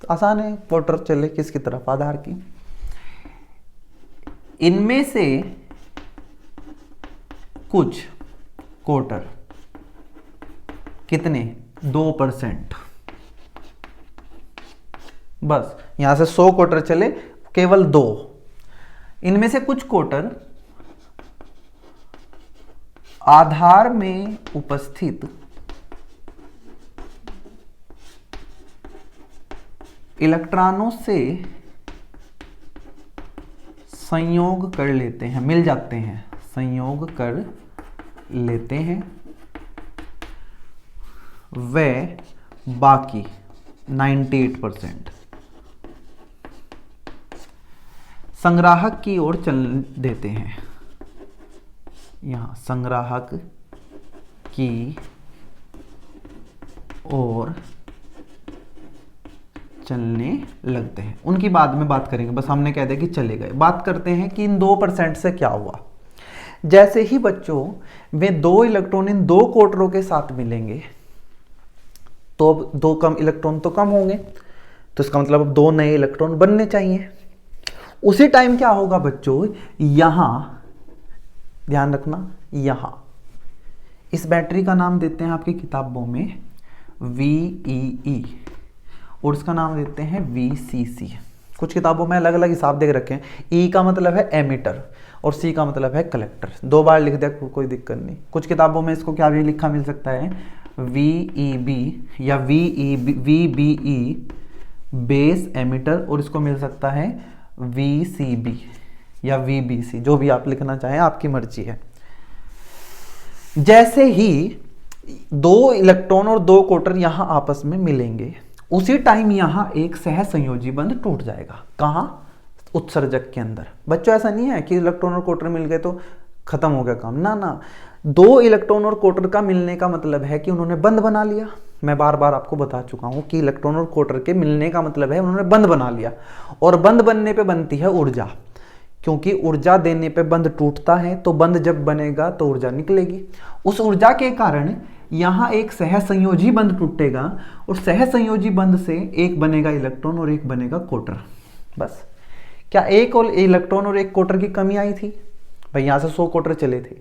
तो आसान है, कोटर चले किसकी तरफ? आधार की। इनमें से कुछ कोटर कितने? 2%। बस यहां से 100 कोटर चले, केवल 2। इनमें से कुछ कोटर आधार में उपस्थित इलेक्ट्रॉनों से संयोग कर लेते हैं, मिल जाते हैं, संयोग कर लेते हैं। वे बाकी 98% संग्राहक की ओर चल देते हैं। यहां संग्राहक की ओर चलने लगते हैं। उनकी बाद में बात करेंगे, बस हमने कह दिया कि चले गए। बात करते हैं कि इन 2% से क्या हुआ। जैसे ही बच्चों वे 2 इलेक्ट्रॉन इन 2 कोटरों के साथ मिलेंगे तो अब 2 कम इलेक्ट्रॉन तो कम होंगे, तो इसका मतलब अब 2 नए इलेक्ट्रॉन बनने चाहिए। उसी टाइम क्या होगा बच्चों? यहां ध्यान रखना, यहां इस बैटरी का नाम देते हैं आपकी किताबों में VEE और इसका नाम देते हैं VCC। कुछ किताबों में अलग अलग हिसाब दे रखे हैं। E का मतलब है एमिटर और C का मतलब है कलेक्टर। 2 बार लिख दिया कोई दिक्कत नहीं। कुछ किताबों में इसको क्या भी लिखा मिल सकता है, VEB या VBE बेस एमिटर, और इसको मिल सकता है VCB या VBC, जो भी आप लिखना चाहें आपकी मर्जी है। जैसे ही 2 इलेक्ट्रॉन और 2 कोटर यहां आपस में मिलेंगे उसी टाइम यहां एक सहसंयोजी बंध टूट जाएगा। कहां? उत्सर्जक के अंदर। बच्चों ऐसा नहीं है कि इलेक्ट्रॉन और कोटर मिल गए तो खत्म हो गया काम, ना ना। 2 इलेक्ट्रॉन और कोटर का मिलने का मतलब है कि उन्होंने बंध बना लिया। मैं बार बार आपको बता चुका हूं कि इलेक्ट्रॉन और कोटर के मिलने का मतलब है उन्होंने बंध बना लिया, और बंध बनने पे बनती है ऊर्जा, क्योंकि ऊर्जा देने पे बंध टूटता है, तो बंध जब बनेगा तो ऊर्जा निकलेगी। उस ऊर्जा के कारण यहां एक सहसंयोजी बंध टूटेगा और सहसंयोजी बंध से एक बनेगा इलेक्ट्रॉन और एक बनेगा कोटर। बस। क्या एक और इलेक्ट्रॉन और एक कोटर की कमी आई थी? भाई यहां से 100 कोटर चले थे,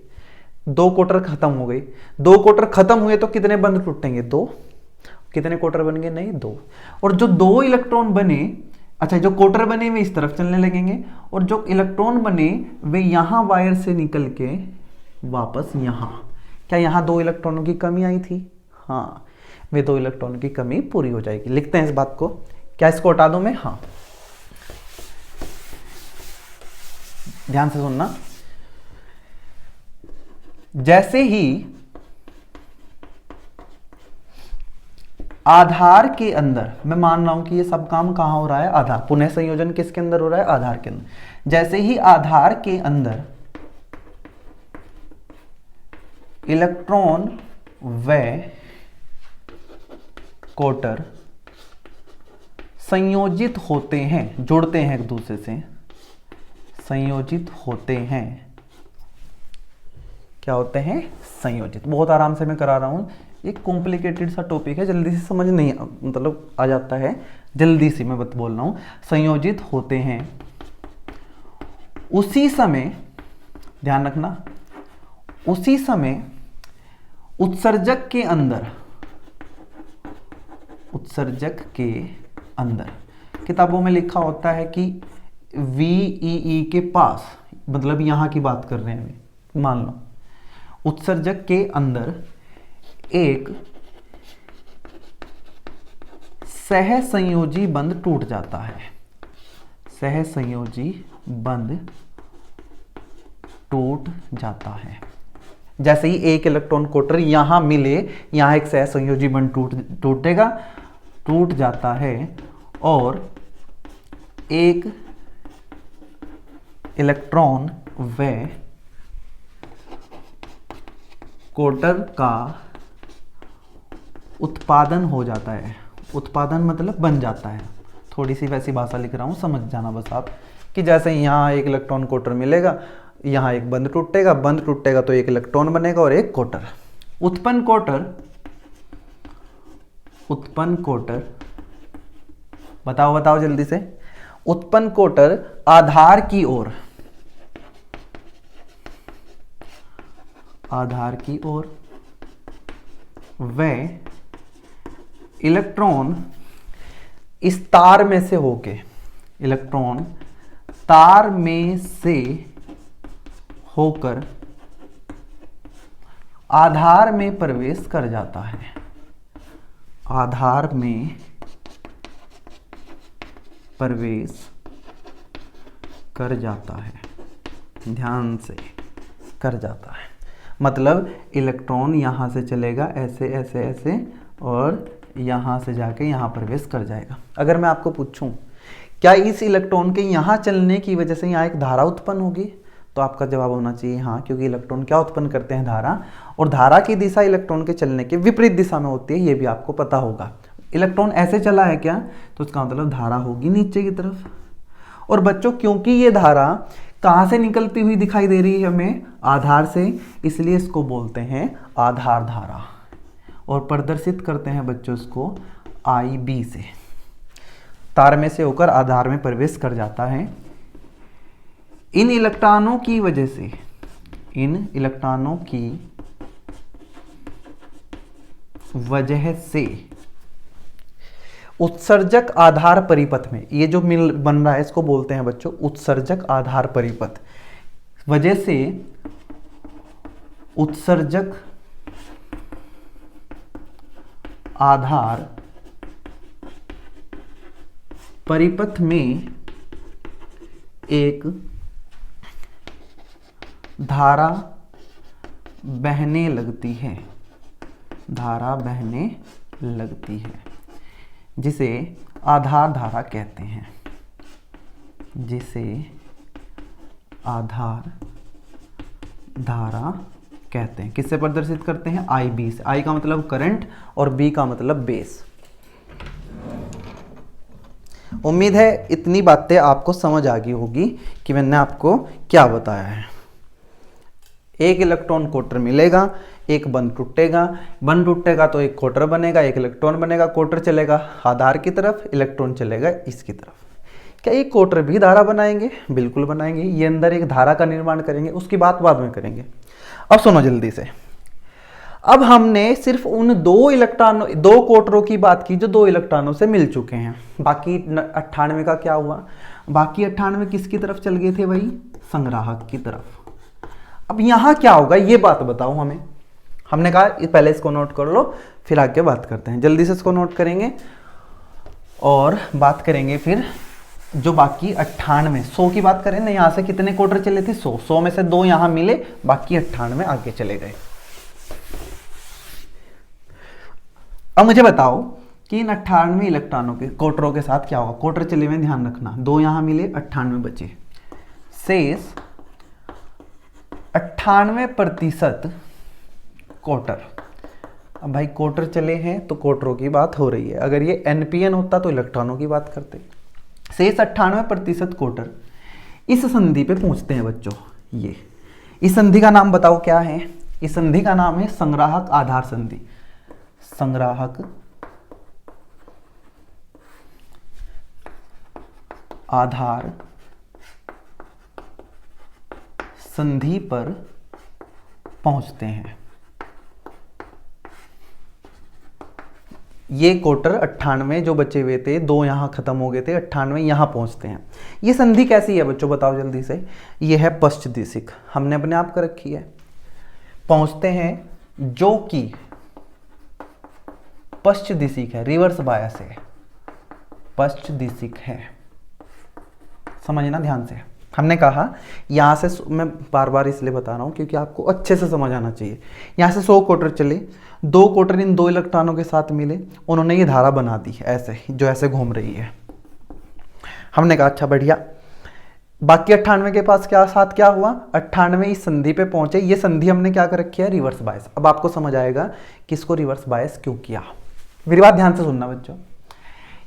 2 कोटर खत्म हो गई। 2 कोटर खत्म हुए तो कितने बंध टूटेंगे? 2। कितने कोटर बन गए? नहीं, 2। और जो 2 इलेक्ट्रॉन बने, अच्छा जो कोटर बने वे इस तरफ चलने लगेंगे और जो इलेक्ट्रॉन बने वे यहां वायर से निकल के वापस यहां। क्या यहां 2 इलेक्ट्रॉनों की कमी आई थी? हाँ, वे 2 इलेक्ट्रॉनों की कमी पूरी हो जाएगी। लिखते हैं इस बात को। क्या इसको हटा दूं मैं? हाँ, ध्यान से सुनना। जैसे ही आधार के अंदर, मैं मान रहा हूं कि ये सब काम कहां हो रहा है? आधार। पुनः संयोजन किसके अंदर हो रहा है? आधार के अंदर। जैसे ही आधार के अंदर इलेक्ट्रॉन व कोटर संयोजित होते हैं, जुड़ते हैं एक दूसरे से, संयोजित होते हैं। क्या होते हैं? संयोजित। बहुत आराम से मैं करा रहा हूं, एक कॉम्प्लिकेटेड सा टॉपिक है, जल्दी से समझ नहीं मतलब आ जाता है, जल्दी से मैं बोल रहा हूं। संयोजित होते हैं। उसी समय, ध्यान रखना, उसी समय उत्सर्जक के अंदर, उत्सर्जक के अंदर किताबों में लिखा होता है कि VEE के पास, मतलब यहां की बात कर रहे हैं, मान लो उत्सर्जक के अंदर एक सहसंयोजी बंध टूट जाता है। सहसंयोजी बंध टूट जाता है। जैसे ही एक इलेक्ट्रॉन कोटर यहां मिले, यहां एक सहसंयोजी बंध टूट जाता है और एक इलेक्ट्रॉन व कोटर का उत्पादन हो जाता है। उत्पादन मतलब बन जाता है। थोड़ी सी वैसी भाषा लिख रहा हूं, समझ जाना बस आप, कि जैसे यहाँ एक इलेक्ट्रॉन कोटर मिलेगा, यहाँ एक बंध टूटेगा तो एक इलेक्ट्रॉन बनेगा और एक कोटर। उत्पन्न कोटर बताओ जल्दी से। उत्पन्न कोटर आधार की ओर व इलेक्ट्रॉन इस तार में से होकर आधार में प्रवेश कर जाता है। आधार में प्रवेश कर जाता है, ध्यान से कर जाता है। मतलब इलेक्ट्रॉन यहां से चलेगा ऐसे ऐसे ऐसे और यहां से जाके यहां प्रवेश कर जाएगा। अगर मैं आपको पूछूं क्या इस इलेक्ट्रॉन के यहां चलने की वजह से यहां एक धारा उत्पन्न होगी, तो आपका जवाब होना चाहिए हाँ, क्योंकि इलेक्ट्रॉन क्या उत्पन्न करते हैं, धारा, और धारा की दिशा इलेक्ट्रॉन के चलने के विपरीत दिशा में होती है, ये भी आपको पता होगा। इलेक्ट्रॉन ऐसे चला है क्या, तो इसका मतलब धारा होगी नीचे की तरफ। और बच्चों क्योंकि ये धारा कहां से निकलती हुई दिखाई दे रही है हमें, आधार से, इसलिए इसको बोलते हैं आधार धारा और प्रदर्शित करते हैं बच्चों इसको IB से। तार में से होकर आधार में प्रवेश कर जाता है। इन इलेक्ट्रॉनों की वजह से उत्सर्जक आधार परिपथ में, ये जो मिल बन रहा है इसको बोलते हैं बच्चों उत्सर्जक आधार परिपथ। वजह से उत्सर्जक आधार परिपथ में एक धारा बहने लगती है, जिसे आधार धारा कहते हैं, किससे प्रदर्शित करते हैं, IB से। I का मतलब करंट और B का मतलब बेस। उम्मीद है इतनी बातें आपको समझ आ गई होगी कि मैंने आपको क्या बताया है। एक इलेक्ट्रॉन कोटर मिलेगा, एक बंध टूटेगा तो एक कोटर बनेगा, एक इलेक्ट्रॉन बनेगा, कोटर चलेगा आधार की तरफ, इलेक्ट्रॉन चलेगा इसकी तरफ। क्या ये कोटर भी धारा बनाएंगे? बिल्कुल बनाएंगे। ये अंदर एक धारा का निर्माण करेंगे, उसकी बात बाद में करेंगे। अब सुनो जल्दी से। अब हमने सिर्फ उन दो कोटरों की बात की जो 2 इलेक्ट्रॉनों से मिल चुके हैं। बाकी 98 का क्या हुआ? बाकी 98 किसकी तरफ चल गए थे भाई? संग्राहक की तरफ। अब यहां क्या होगा ये बात बताओ हमें। हमने कहा पहले इसको नोट कर लो, फिर आगे बात करते हैं। जल्दी से इसको नोट करेंगे और बात करेंगे फिर जो बाकी 98, 100 की बात करें ना, यहां से कितने कोटर चले थे? 100 में से 2 यहां मिले, बाकी 98 आगे चले गए। अब मुझे बताओ कि इन 98 इलेक्ट्रॉनों के कोटरों के साथ क्या होगा? कोटर चले हुए, ध्यान रखना, 2 यहां मिले, 98 बचे, शेष 98% कोटर। अब भाई कोटर चले हैं तो कोटरों की बात हो रही है। अगर ये NPN होता तो इलेक्ट्रॉनों की बात करते। शेष 98% कोटर इस संधि पे पहुंचते हैं बच्चों। ये इस संधि का नाम बताओ क्या है? इस संधि का नाम है संग्राहक आधार संधि। संग्राहक आधार संधि पर पहुंचते हैं। ये कोटर 98 जो बचे हुए थे, 2 यहां खत्म हो गए थे, 98 यहां पहुंचते हैं। ये संधि कैसी है बच्चों बताओ जल्दी से? ये है पश्च दिशिक, हमने अपने आप कर रखी है। पहुंचते हैं जो कि पश्च दिशिक है, रिवर्स बायस है, पश्च दिशिक है। समझना ध्यान से। हमने कहा यहाँ से मैं बार बार इसलिए बता रहा हूँ क्योंकि आपको अच्छे से समझ आना चाहिए। यहाँ से 100 क्वार्टर चले, 2 क्वार्टर इन 2 इलेक्ट्रॉनों के साथ मिले, उन्होंने ये धारा बना दी ऐसे जो ऐसे घूम रही है। हमने कहा अच्छा बढ़िया, बाकी 98 के पास क्या साथ क्या हुआ, 98 इस संधि पे पहुंचे। ये संधि हमने क्या कर रखी है, रिवर्स बायस। अब आपको समझ आएगा कि इसको रिवर्स बायस क्यों किया। मेरी बात ध्यान से सुनना बच्चों,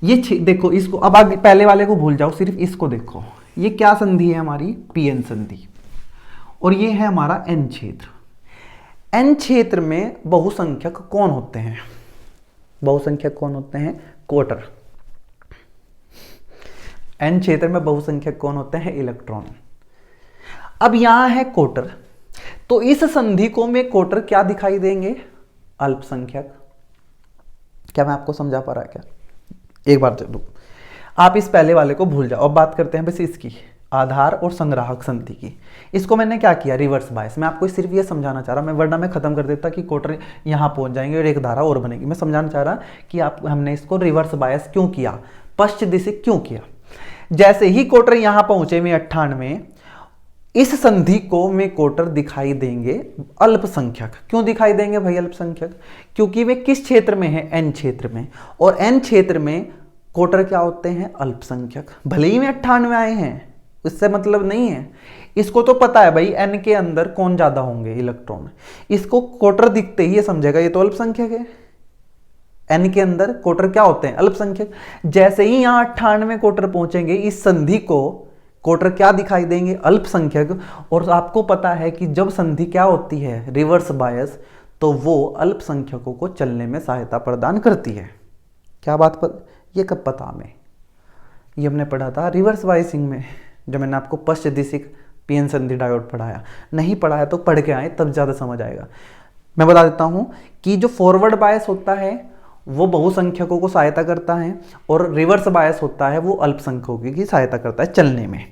ये देखो इसको, अब आगे पहले वाले को भूल जाओ, सिर्फ इसको देखो। ये क्या संधि है हमारी, पीएन संधि, और ये है हमारा एन क्षेत्र। एन क्षेत्र में बहुसंख्यक कौन होते हैं, बहुसंख्यक कौन होते हैं, क्वार्टर। एन क्षेत्र में बहुसंख्यक कौन होते हैं, इलेक्ट्रॉन। अब यहां है क्वार्टर, तो इस संधि को में क्वार्टर क्या दिखाई देंगे, अल्पसंख्यक। क्या मैं आपको समझा पा रहा क्या, एक बार चलो आप इस पहले वाले को भूल जाओ। अब बात करते हैं बस इसकी, आधार और संग्राहक संधि की। इसको मैंने क्या किया, रिवर्स बायस। मैं आपको सिर्फ ये समझाना चाह रहा, मैं वरना मैं खत्म कर देता कि क्वार्टर यहां पहुंच जाएंगे और एक धारा और बनेगी। मैं समझाना चाह रहा कि आप हमने इसको रिवर्स बायस क्यों किया, पश्च दिशा क्यों किया। जैसे ही क्वार्टर यहां पहुंचे में 98, इस संधि को में क्वार्टर दिखाई देंगे अल्पसंख्यक। क्यों दिखाई देंगे भाई अल्पसंख्यक, क्योंकि वे किस क्षेत्र में है, एन क्षेत्र में, और एन क्षेत्र में क्वार्टर क्या होते हैं, अल्पसंख्यक। भले ही में 98 आए हैं, इससे मतलब नहीं है। इसको तो पता है भाई एन के अंदर कौन ज्यादा होंगे, इलेक्ट्रॉन। इसको क्वार्टर दिखते ही ये समझेगा ये तो अल्पसंख्यक है। एन के अंदर क्वार्टर क्या होते हैं, अल्पसंख्यक। जैसे ही यहां 98 क्वार्टर पहुंचेंगे, इस संधि को क्वार्टर क्या दिखाई देंगे, अल्पसंख्यक। और आपको पता है कि जब संधि क्या होती है, रिवर्स बायस, तो वो अल्पसंख्यकों को चलने में सहायता प्रदान करती है। क्या बात पर, ये कब पता हमें, ये हमने पढ़ा था रिवर्स बायसिंग में, जब मैंने आपको पश्च दिशिक पीएन संधि डायोड पढ़ाया। नहीं पढ़ाया तो पढ़ के आए, तब ज्यादा समझ आएगा। मैं बता देता हूं कि जो फॉरवर्ड बायस होता है वो बहुसंख्यकों को सहायता करता है, और रिवर्स बायस होता है वो अल्पसंख्यकों की सहायता करता है चलने में।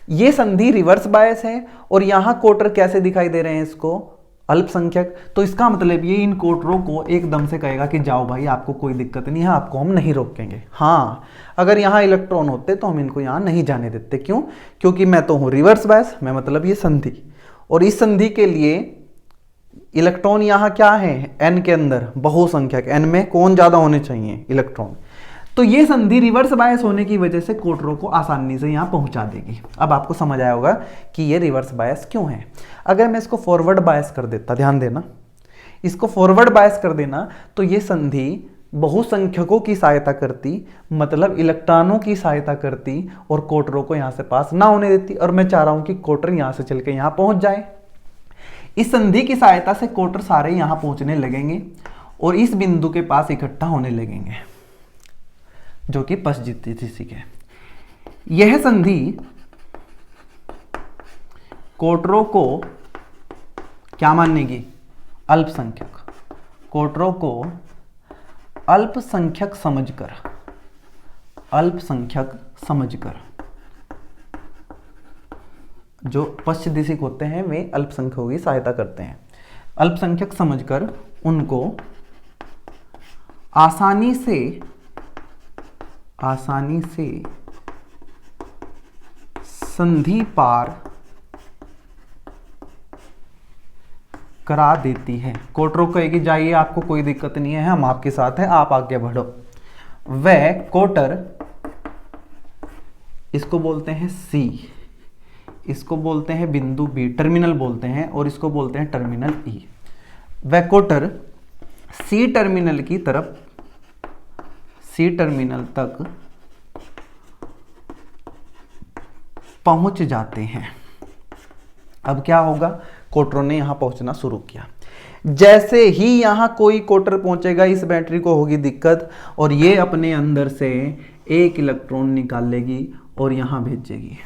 ये संधि रिवर्स बायस है, और यहां क्वार्टर कैसे दिखाई दे रहे हैं इसको, अल्पसंख्यक। तो इसका मतलब ये इन क्वार्टरों को एकदम से कहेगा कि जाओ भाई, आपको कोई दिक्कत नहीं है, आपको हम नहीं रोकेंगे। हाँ, अगर यहाँ इलेक्ट्रॉन होते तो हम इनको यहाँ नहीं जाने देते। क्यों, क्योंकि मैं तो हूँ रिवर्स बायस, मैं मतलब ये संधि, और इस संधि के लिए इलेक्ट्रॉन यहाँ क्या है, एन के अंदर बहुसंख्यक, एन में कौन ज्यादा होने चाहिए, इलेक्ट्रॉन। तो ये संधि रिवर्स बायस होने की वजह से क्वार्टरों को आसानी से यहाँ पहुंचा देगी। अब आपको समझ आया होगा कि ये रिवर्स बायस क्यों है। अगर मैं इसको फॉरवर्ड बायस कर देता, ध्यान देना, इसको फॉरवर्ड बायस कर देना, तो ये संधि बहुसंख्यकों की सहायता करती, मतलब इलेक्ट्रॉनों की सहायता करती, और क्वार्टरों को यहाँ से पास ना होने देती। और मैं चाह रहा हूँ कि क्वार्टर यहाँ से चल के यहाँ पहुंच जाए। इस संधि की सहायता से क्वार्टर सारे यहां पहुंचने लगेंगे और इस बिंदु के पास इकट्ठा होने लगेंगे, जो कि पश्च दिशिक है। यह संधि क्वार्टरों को क्या मानेगी, अल्पसंख्यक। क्वार्टरों को अल्पसंख्यक समझकर, अल्पसंख्यक समझकर, जो पश्च दिशिक होते हैं वे अल्पसंख्यकों की सहायता करते हैं। अल्पसंख्यक समझकर उनको आसानी से संधि पार करा देती है। क्वार्टरों कहेगी जाइए, आपको कोई दिक्कत नहीं है, हम आपके साथ हैं, आप आगे बढ़ो। वह क्वार्टर, इसको बोलते हैं सी, इसको बोलते हैं बिंदु बी, टर्मिनल बोलते हैं, और इसको बोलते हैं टर्मिनल ई। वह क्वार्टर सी टर्मिनल की तरफ, सी टर्मिनल तक पहुंच जाते हैं। अब क्या होगा, क्वार्टरों ने यहां पहुंचना शुरू किया। जैसे ही यहां कोई क्वार्टर पहुंचेगा, इस बैटरी को होगी दिक्कत, और ये अपने अंदर से एक इलेक्ट्रॉन निकाल लेगी और यहां भेजेगी।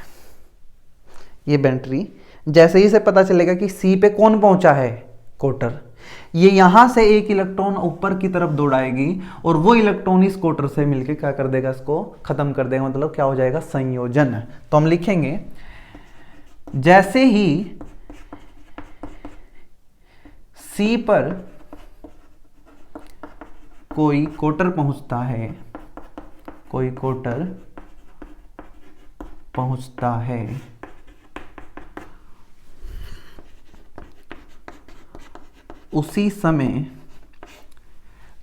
ये बैटरी जैसे ही से पता चलेगा कि सी पे कौन पहुंचा है, क्वार्टर, ये यहां से एक इलेक्ट्रॉन ऊपर की तरफ दौड़ाएगी, और वो इलेक्ट्रॉन इस क्वार्टर से मिलकर क्या कर देगा, इसको खत्म कर देगा। मतलब क्या हो जाएगा, संयोजन। तो हम लिखेंगे जैसे ही सी पर कोई क्वार्टर पहुंचता है, कोई क्वार्टर पहुंचता है, उसी समय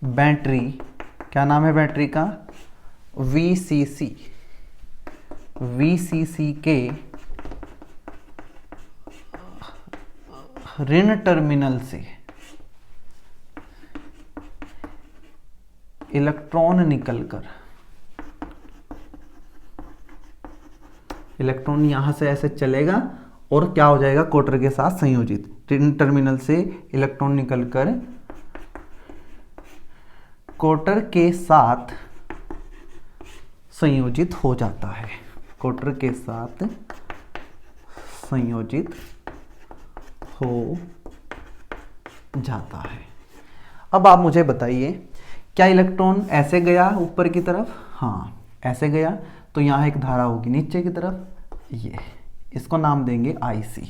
बैटरी, क्या नाम है बैटरी का, VCC, VCC के ऋण टर्मिनल से इलेक्ट्रॉन निकलकर, इलेक्ट्रॉन यहां से ऐसे चलेगा और क्या हो जाएगा, कोटर के साथ संयोजित, ऋण टर्मिनल से इलेक्ट्रॉन निकलकर कोटर के साथ संयोजित हो जाता है, कोटर के साथ संयोजित हो जाता है। अब आप मुझे बताइए, क्या इलेक्ट्रॉन ऐसे गया ऊपर की तरफ, हाँ ऐसे गया, तो यहाँ एक धारा होगी नीचे की तरफ, ये इसको नाम देंगे IC,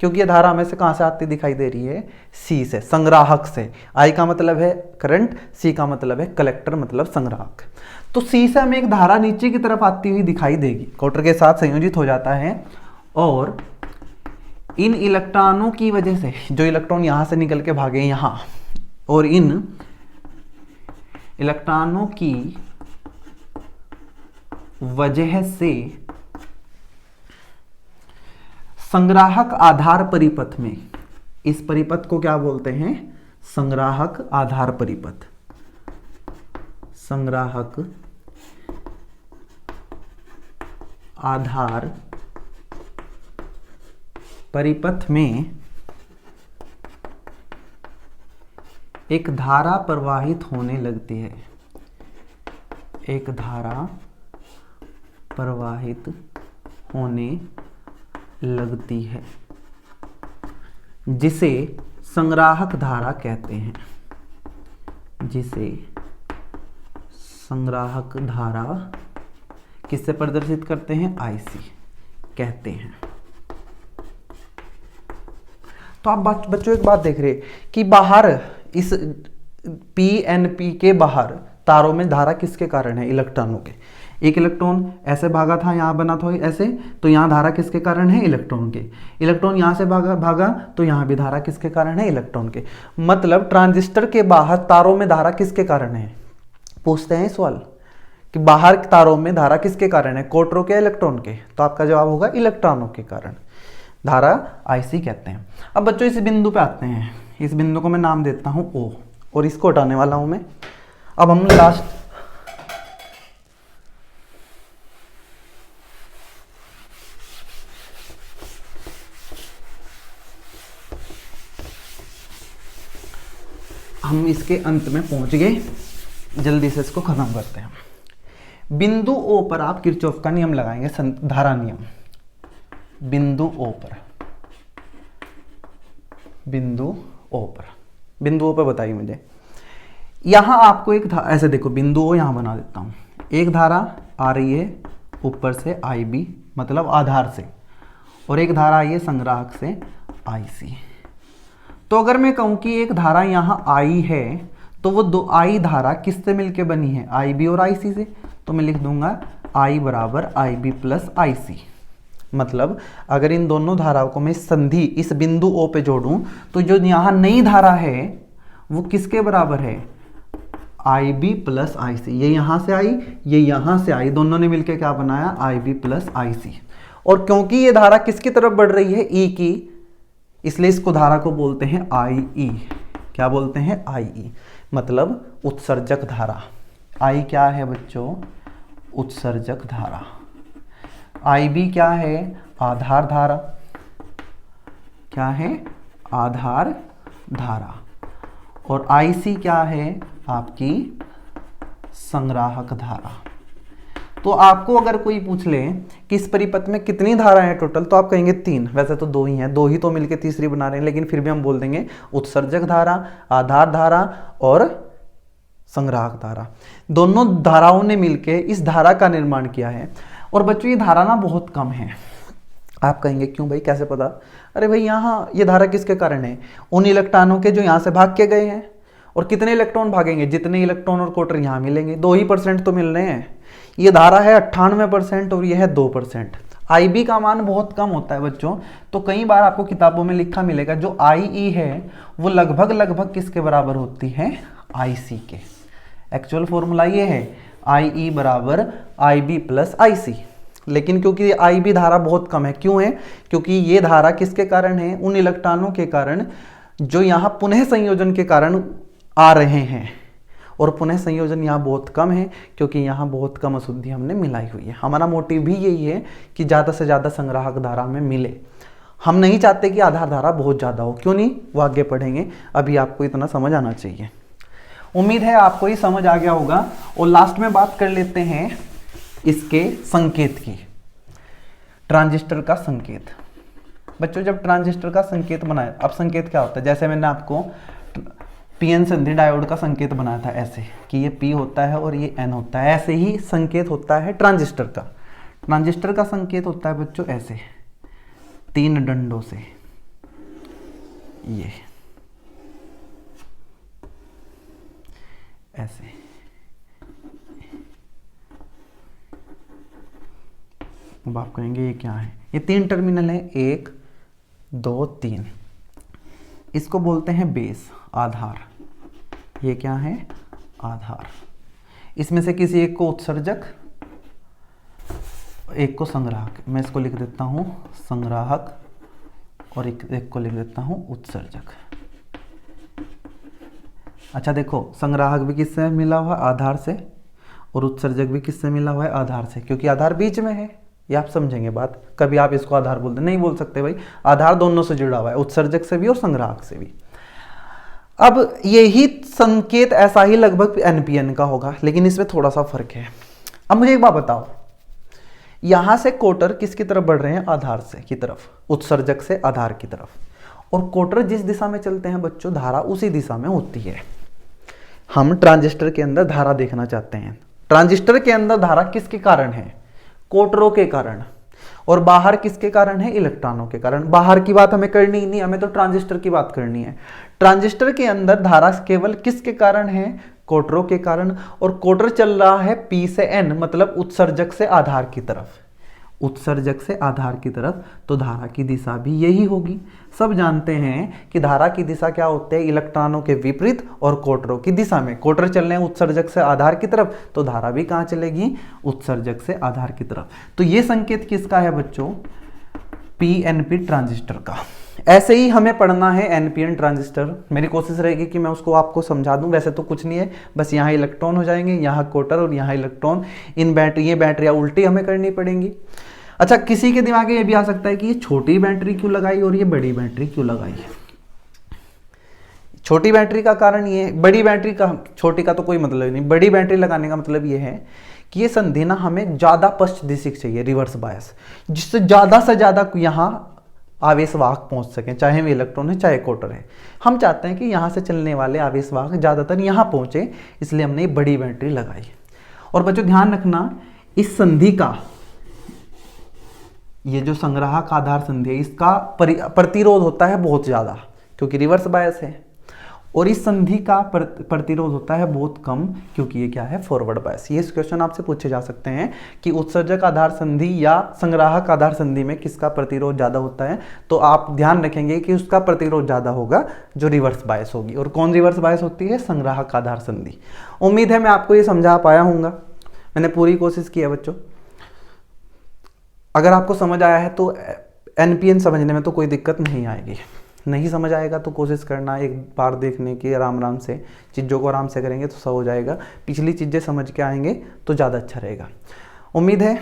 क्योंकि ये धारा हमें से कहाँ से आती दिखाई दे रही है, C से, संग्राहक से। I का मतलब है करंट, C का मतलब है कलेक्टर, मतलब संग्राहक। तो C से हमें एक धारा नीचे की तरफ आती हुई दिखाई देगी, कोटर के साथ संयोजित हो जाता है, और इन इलेक्ट्रॉनों की वजह से, जो इलेक्ट्रॉन यहाँ से निकल के भागे यहाँ, और इन इलेक्ट्रॉनों की वजह से संग्राहक आधार परिपथ में, इस परिपथ को क्या बोलते हैं, संग्राहक आधार परिपथ, संग्राहक आधार परिपथ में एक धारा प्रवाहित होने लगती है, एक धारा प्रवाहित होने लगती है, जिसे संग्राहक धारा कहते हैं, जिसे संग्राहक धारा किससे प्रदर्शित करते हैं, IC कहते हैं। तो आप बच्चों एक बात देख रहे कि बाहर इस PNP के बाहर तारों में धारा किसके कारण है, इलेक्ट्रॉनों के। एक इलेक्ट्रॉन ऐसे भागा था, यहाँ बना था ऐसे, तो यहाँ धारा किसके कारण है, इलेक्ट्रॉन के। इलेक्ट्रॉन यहाँ से भागा तो यहाँ भी धारा किसके कारण है, इलेक्ट्रॉन के। मतलब ट्रांजिस्टर के बाहर तारों में धारा किसके कारण है, पूछते हैं सवाल कि बाहर तारों में धारा किसके कारण है, कोटरों के, इलेक्ट्रॉन के। तो आपका जवाब होगा इलेक्ट्रॉनों के कारण, धारा IC कहते हैं। अब बच्चों इस बिंदु पे आते हैं, इस बिंदु को मैं नाम देता हूं O, और इसको हटाने वाला हूं मैं। अब हम लास्ट हम इसके अंत में पहुंच गए, जल्दी से इसको खत्म करते हैं। बिंदु O पर आप किरचॉफ का नियम लगाएंगे, धारा नियम। बिंदु O पर, बिंदु O पर बताइए मुझे, यहां आपको एक ऐसे देखो, बिंदु O यहां बना देता हूं, एक धारा आ रही है ऊपर से IB, मतलब आधार से, और एक धारा आई है संग्राहक से IC। तो अगर मैं कहूं कि एक धारा यहां I है, तो वो दो I धारा किससे मिलके बनी है, IB और IC से। तो मैं लिख दूंगा I बराबर IB प्लस IC। मतलब अगर इन दोनों धाराओं को मैं संधि इस बिंदु O पे जोड़ूं, तो जो यहाँ नई धारा है वो किसके बराबर है, IB प्लस IC। ये यहाँ से आई, ये यहाँ से आई, दोनों ने मिलकर क्या बनाया, IB प्लस IC। और क्योंकि ये धारा किसकी तरफ बढ़ रही है, E की, इसलिए इसको धारा को बोलते हैं IE। क्या बोलते हैं, IE, मतलब उत्सर्जक धारा। I क्या है बच्चों, उत्सर्जक धारा। IB क्या है, आधार धारा। क्या है, आधार धारा। और IC क्या है, आपकी संग्राहक धारा। तो आपको अगर कोई पूछ ले कि इस परिपथ में कितनी धारा है टोटल, तो आप कहेंगे 3। वैसे तो 2 ही हैं, 2 ही तो मिलके तीसरी बना रहे हैं, लेकिन फिर भी हम बोल देंगे उत्सर्जक धारा, आधार धारा और संग्राहक धारा। दोनों धाराओं ने मिलके इस धारा का निर्माण किया है। और बच्चों ये धारा ना बहुत कम है। आप कहेंगे क्यों भाई, कैसे पता? अरे भाई यहाँ ये धारा किसके कारण है, उन इलेक्ट्रॉनों के जो यहाँ से भाग के गए हैं। और कितने इलेक्ट्रॉन भागेंगे, जितने इलेक्ट्रॉन और क्वार्टर यहाँ मिलेंगे, 2% तो मिल रहे हैं। ये धारा है 98% और ये है 2%। IB का मान बहुत कम होता है बच्चों, तो कई बार आपको किताबों में लिखा मिलेगा जो IE है वो लगभग लगभग किसके बराबर होती है, IC के। एक्चुअल फॉर्मूला ये है IE बराबर IB प्लस IC, लेकिन क्योंकि IB धारा बहुत कम है, क्यों है, क्योंकि ये धारा किसके कारण है, उन इलेक्ट्रॉनों के कारण जो यहाँ पुनः संयोजन के कारण आ रहे हैं, और पुनः संयोजन यहाँ बहुत कम है क्योंकि यहाँ बहुत कम अशुद्धि हमने मिलाई हुई है। हमारा मोटिव भी यही है कि ज़्यादा से ज़्यादा संग्राहक धारा हमें मिले, हम नहीं चाहते कि आधार धारा बहुत ज़्यादा हो, क्यों नहीं, वो आगे पढ़ेंगे, अभी आपको इतना समझ आना चाहिए। उम्मीद है आपको ये समझ आ गया होगा। और लास्ट में बात कर लेते हैं इसके संकेत की, ट्रांजिस्टर का संकेत। बच्चों जब ट्रांजिस्टर का संकेत बनाया, अब संकेत क्या होता है, जैसे मैंने आपको पीएन संधि डायोड का संकेत बनाया था ऐसे कि ये पी होता है और ये एन होता है, ऐसे ही संकेत होता है ट्रांजिस्टर का। ट्रांजिस्टर का संकेत होता है बच्चों ऐसे 3 डंडों से, ये ऐसे, अब आप कहेंगे ये क्या है, ये 3 टर्मिनल है, 1 2 3, इसको बोलते हैं बेस, आधार। ये क्या है, आधार। इसमें से किसी एक को उत्सर्जक, एक को संग्राहक, मैं इसको लिख देता हूं संग्राहक और एक को लिख देता हूं उत्सर्जक। अच्छा देखो, संग्राहक भी किससे मिला हुआ, आधार से, और उत्सर्जक भी किससे मिला हुआ है, आधार से, क्योंकि आधार बीच में है। ये आप समझेंगे बात, कभी आप इसको आधार बोलते नहीं बोल सकते भाई, आधार दोनों से जुड़ा हुआ है, उत्सर्जक से भी और संग्राहक से भी। अब यही संकेत ऐसा ही लगभग एनपीएन का होगा, लेकिन इसमें थोड़ा सा फर्क है। अब मुझे एक बात बताओ, यहां से कोटर किसकी तरफ बढ़ रहे हैं, आधार से की तरफ, उत्सर्जक से आधार की तरफ, और कोटर जिस दिशा में चलते हैं बच्चों, धारा उसी दिशा में होती है। हम ट्रांजिस्टर के अंदर धारा देखना चाहते हैं, ट्रांजिस्टर के अंदर धारा किसके कारण है, कोटरों के कारण, और बाहर किसके कारण है, इलेक्ट्रॉनों के कारण। बाहर की बात हमें करनी ही नहीं, हमें तो ट्रांजिस्टर की बात करनी है। ट्रांजिस्टर के अंदर धारा केवल किसके कारण है, कोटरों के कारण, और कोटर चल रहा है P से N, मतलब उत्सर्जक से आधार की तरफ, उत्सर्जक से आधार की तरफ, तो धारा की दिशा भी यही होगी। सब जानते हैं कि धारा की दिशा क्या होती है, इलेक्ट्रॉनों के विपरीत और कोटरों की दिशा में। कोटर चल रहे हैं उत्सर्जक से आधार की तरफ, तो धारा भी कहाँ चलेगी, उत्सर्जक से आधार की तरफ। तो ये संकेत किसका है बच्चों, PNP ट्रांजिस्टर का। ऐसे ही हमें पढ़ना है NPN ट्रांजिस्टर। मेरी कोशिश रहेगी कि मैं उसको आपको समझा दूं, वैसे तो कुछ नहीं है, बस यहाँ इलेक्ट्रॉन हो जाएंगे, यहाँ कोटर और यहाँ इलेक्ट्रॉन, इन ये बैटरियाँ उल्टी हमें करनी पड़ेंगी। अच्छा, किसी के दिमाग में ये भी आ सकता है कि ये छोटी बैटरी क्यों लगाई और ये बड़ी बैटरी क्यों लगाई। छोटी बैटरी का कारण ये, बड़ी बैटरी का, छोटी का तो कोई मतलब नहीं, बड़ी बैटरी लगाने का मतलब ये है कि ये संधि ना हमें ज़्यादा पश्च दिशिक चाहिए, रिवर्स बायस, जिससे ज़्यादा से ज़्यादा यहाँ आवेशवाहक पहुंच सकें, चाहे वे इलेक्ट्रॉन है चाहे कोटर है। हम चाहते हैं कि यहाँ से चलने वाले आवेशवाहक ज़्यादातर यहाँ पहुँचे, इसलिए हमने ये बड़ी बैटरी लगाई। और बच्चों ध्यान रखना, इस संधि का, ये जो संग्राहक आधार संधि है, इसका प्रतिरोध होता है बहुत ज़्यादा, क्योंकि रिवर्स बायस है, और इस संधि का प्रतिरोध होता है बहुत कम, क्योंकि ये क्या है, फॉरवर्ड बायस। ये क्वेश्चन आपसे पूछे जा सकते हैं कि उत्सर्जक आधार संधि या संग्राहक आधार संधि में किसका प्रतिरोध ज़्यादा होता है, तो आप ध्यान रखेंगे कि उसका प्रतिरोध ज़्यादा होगा जो रिवर्स बायस होगी। और कौन रिवर्स बायस होती है, संग्राहक आधार संधि। उम्मीद है मैं आपको ये समझा पाया हूँगा, मैंने पूरी कोशिश की है बच्चों। अगर आपको समझ आया है तो NPN समझने में तो कोई दिक्कत नहीं आएगी, नहीं समझ आएगा तो कोशिश करना एक बार देखने की, आराम से चीज़ों को आराम से करेंगे तो सब हो जाएगा। पिछली चीज़ें समझ के आएंगे तो ज़्यादा अच्छा रहेगा। उम्मीद है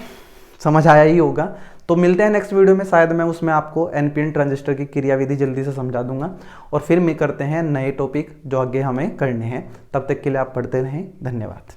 समझ आया ही होगा। तो मिलते हैं नेक्स्ट वीडियो में, शायद मैं उसमें आपको NPN ट्रांजिस्टर की क्रियाविधि जल्दी से समझा दूंगा, और फिर करते हैं नए टॉपिक जो आगे हमें करने हैं। तब तक के लिए आप पढ़ते रहें, धन्यवाद।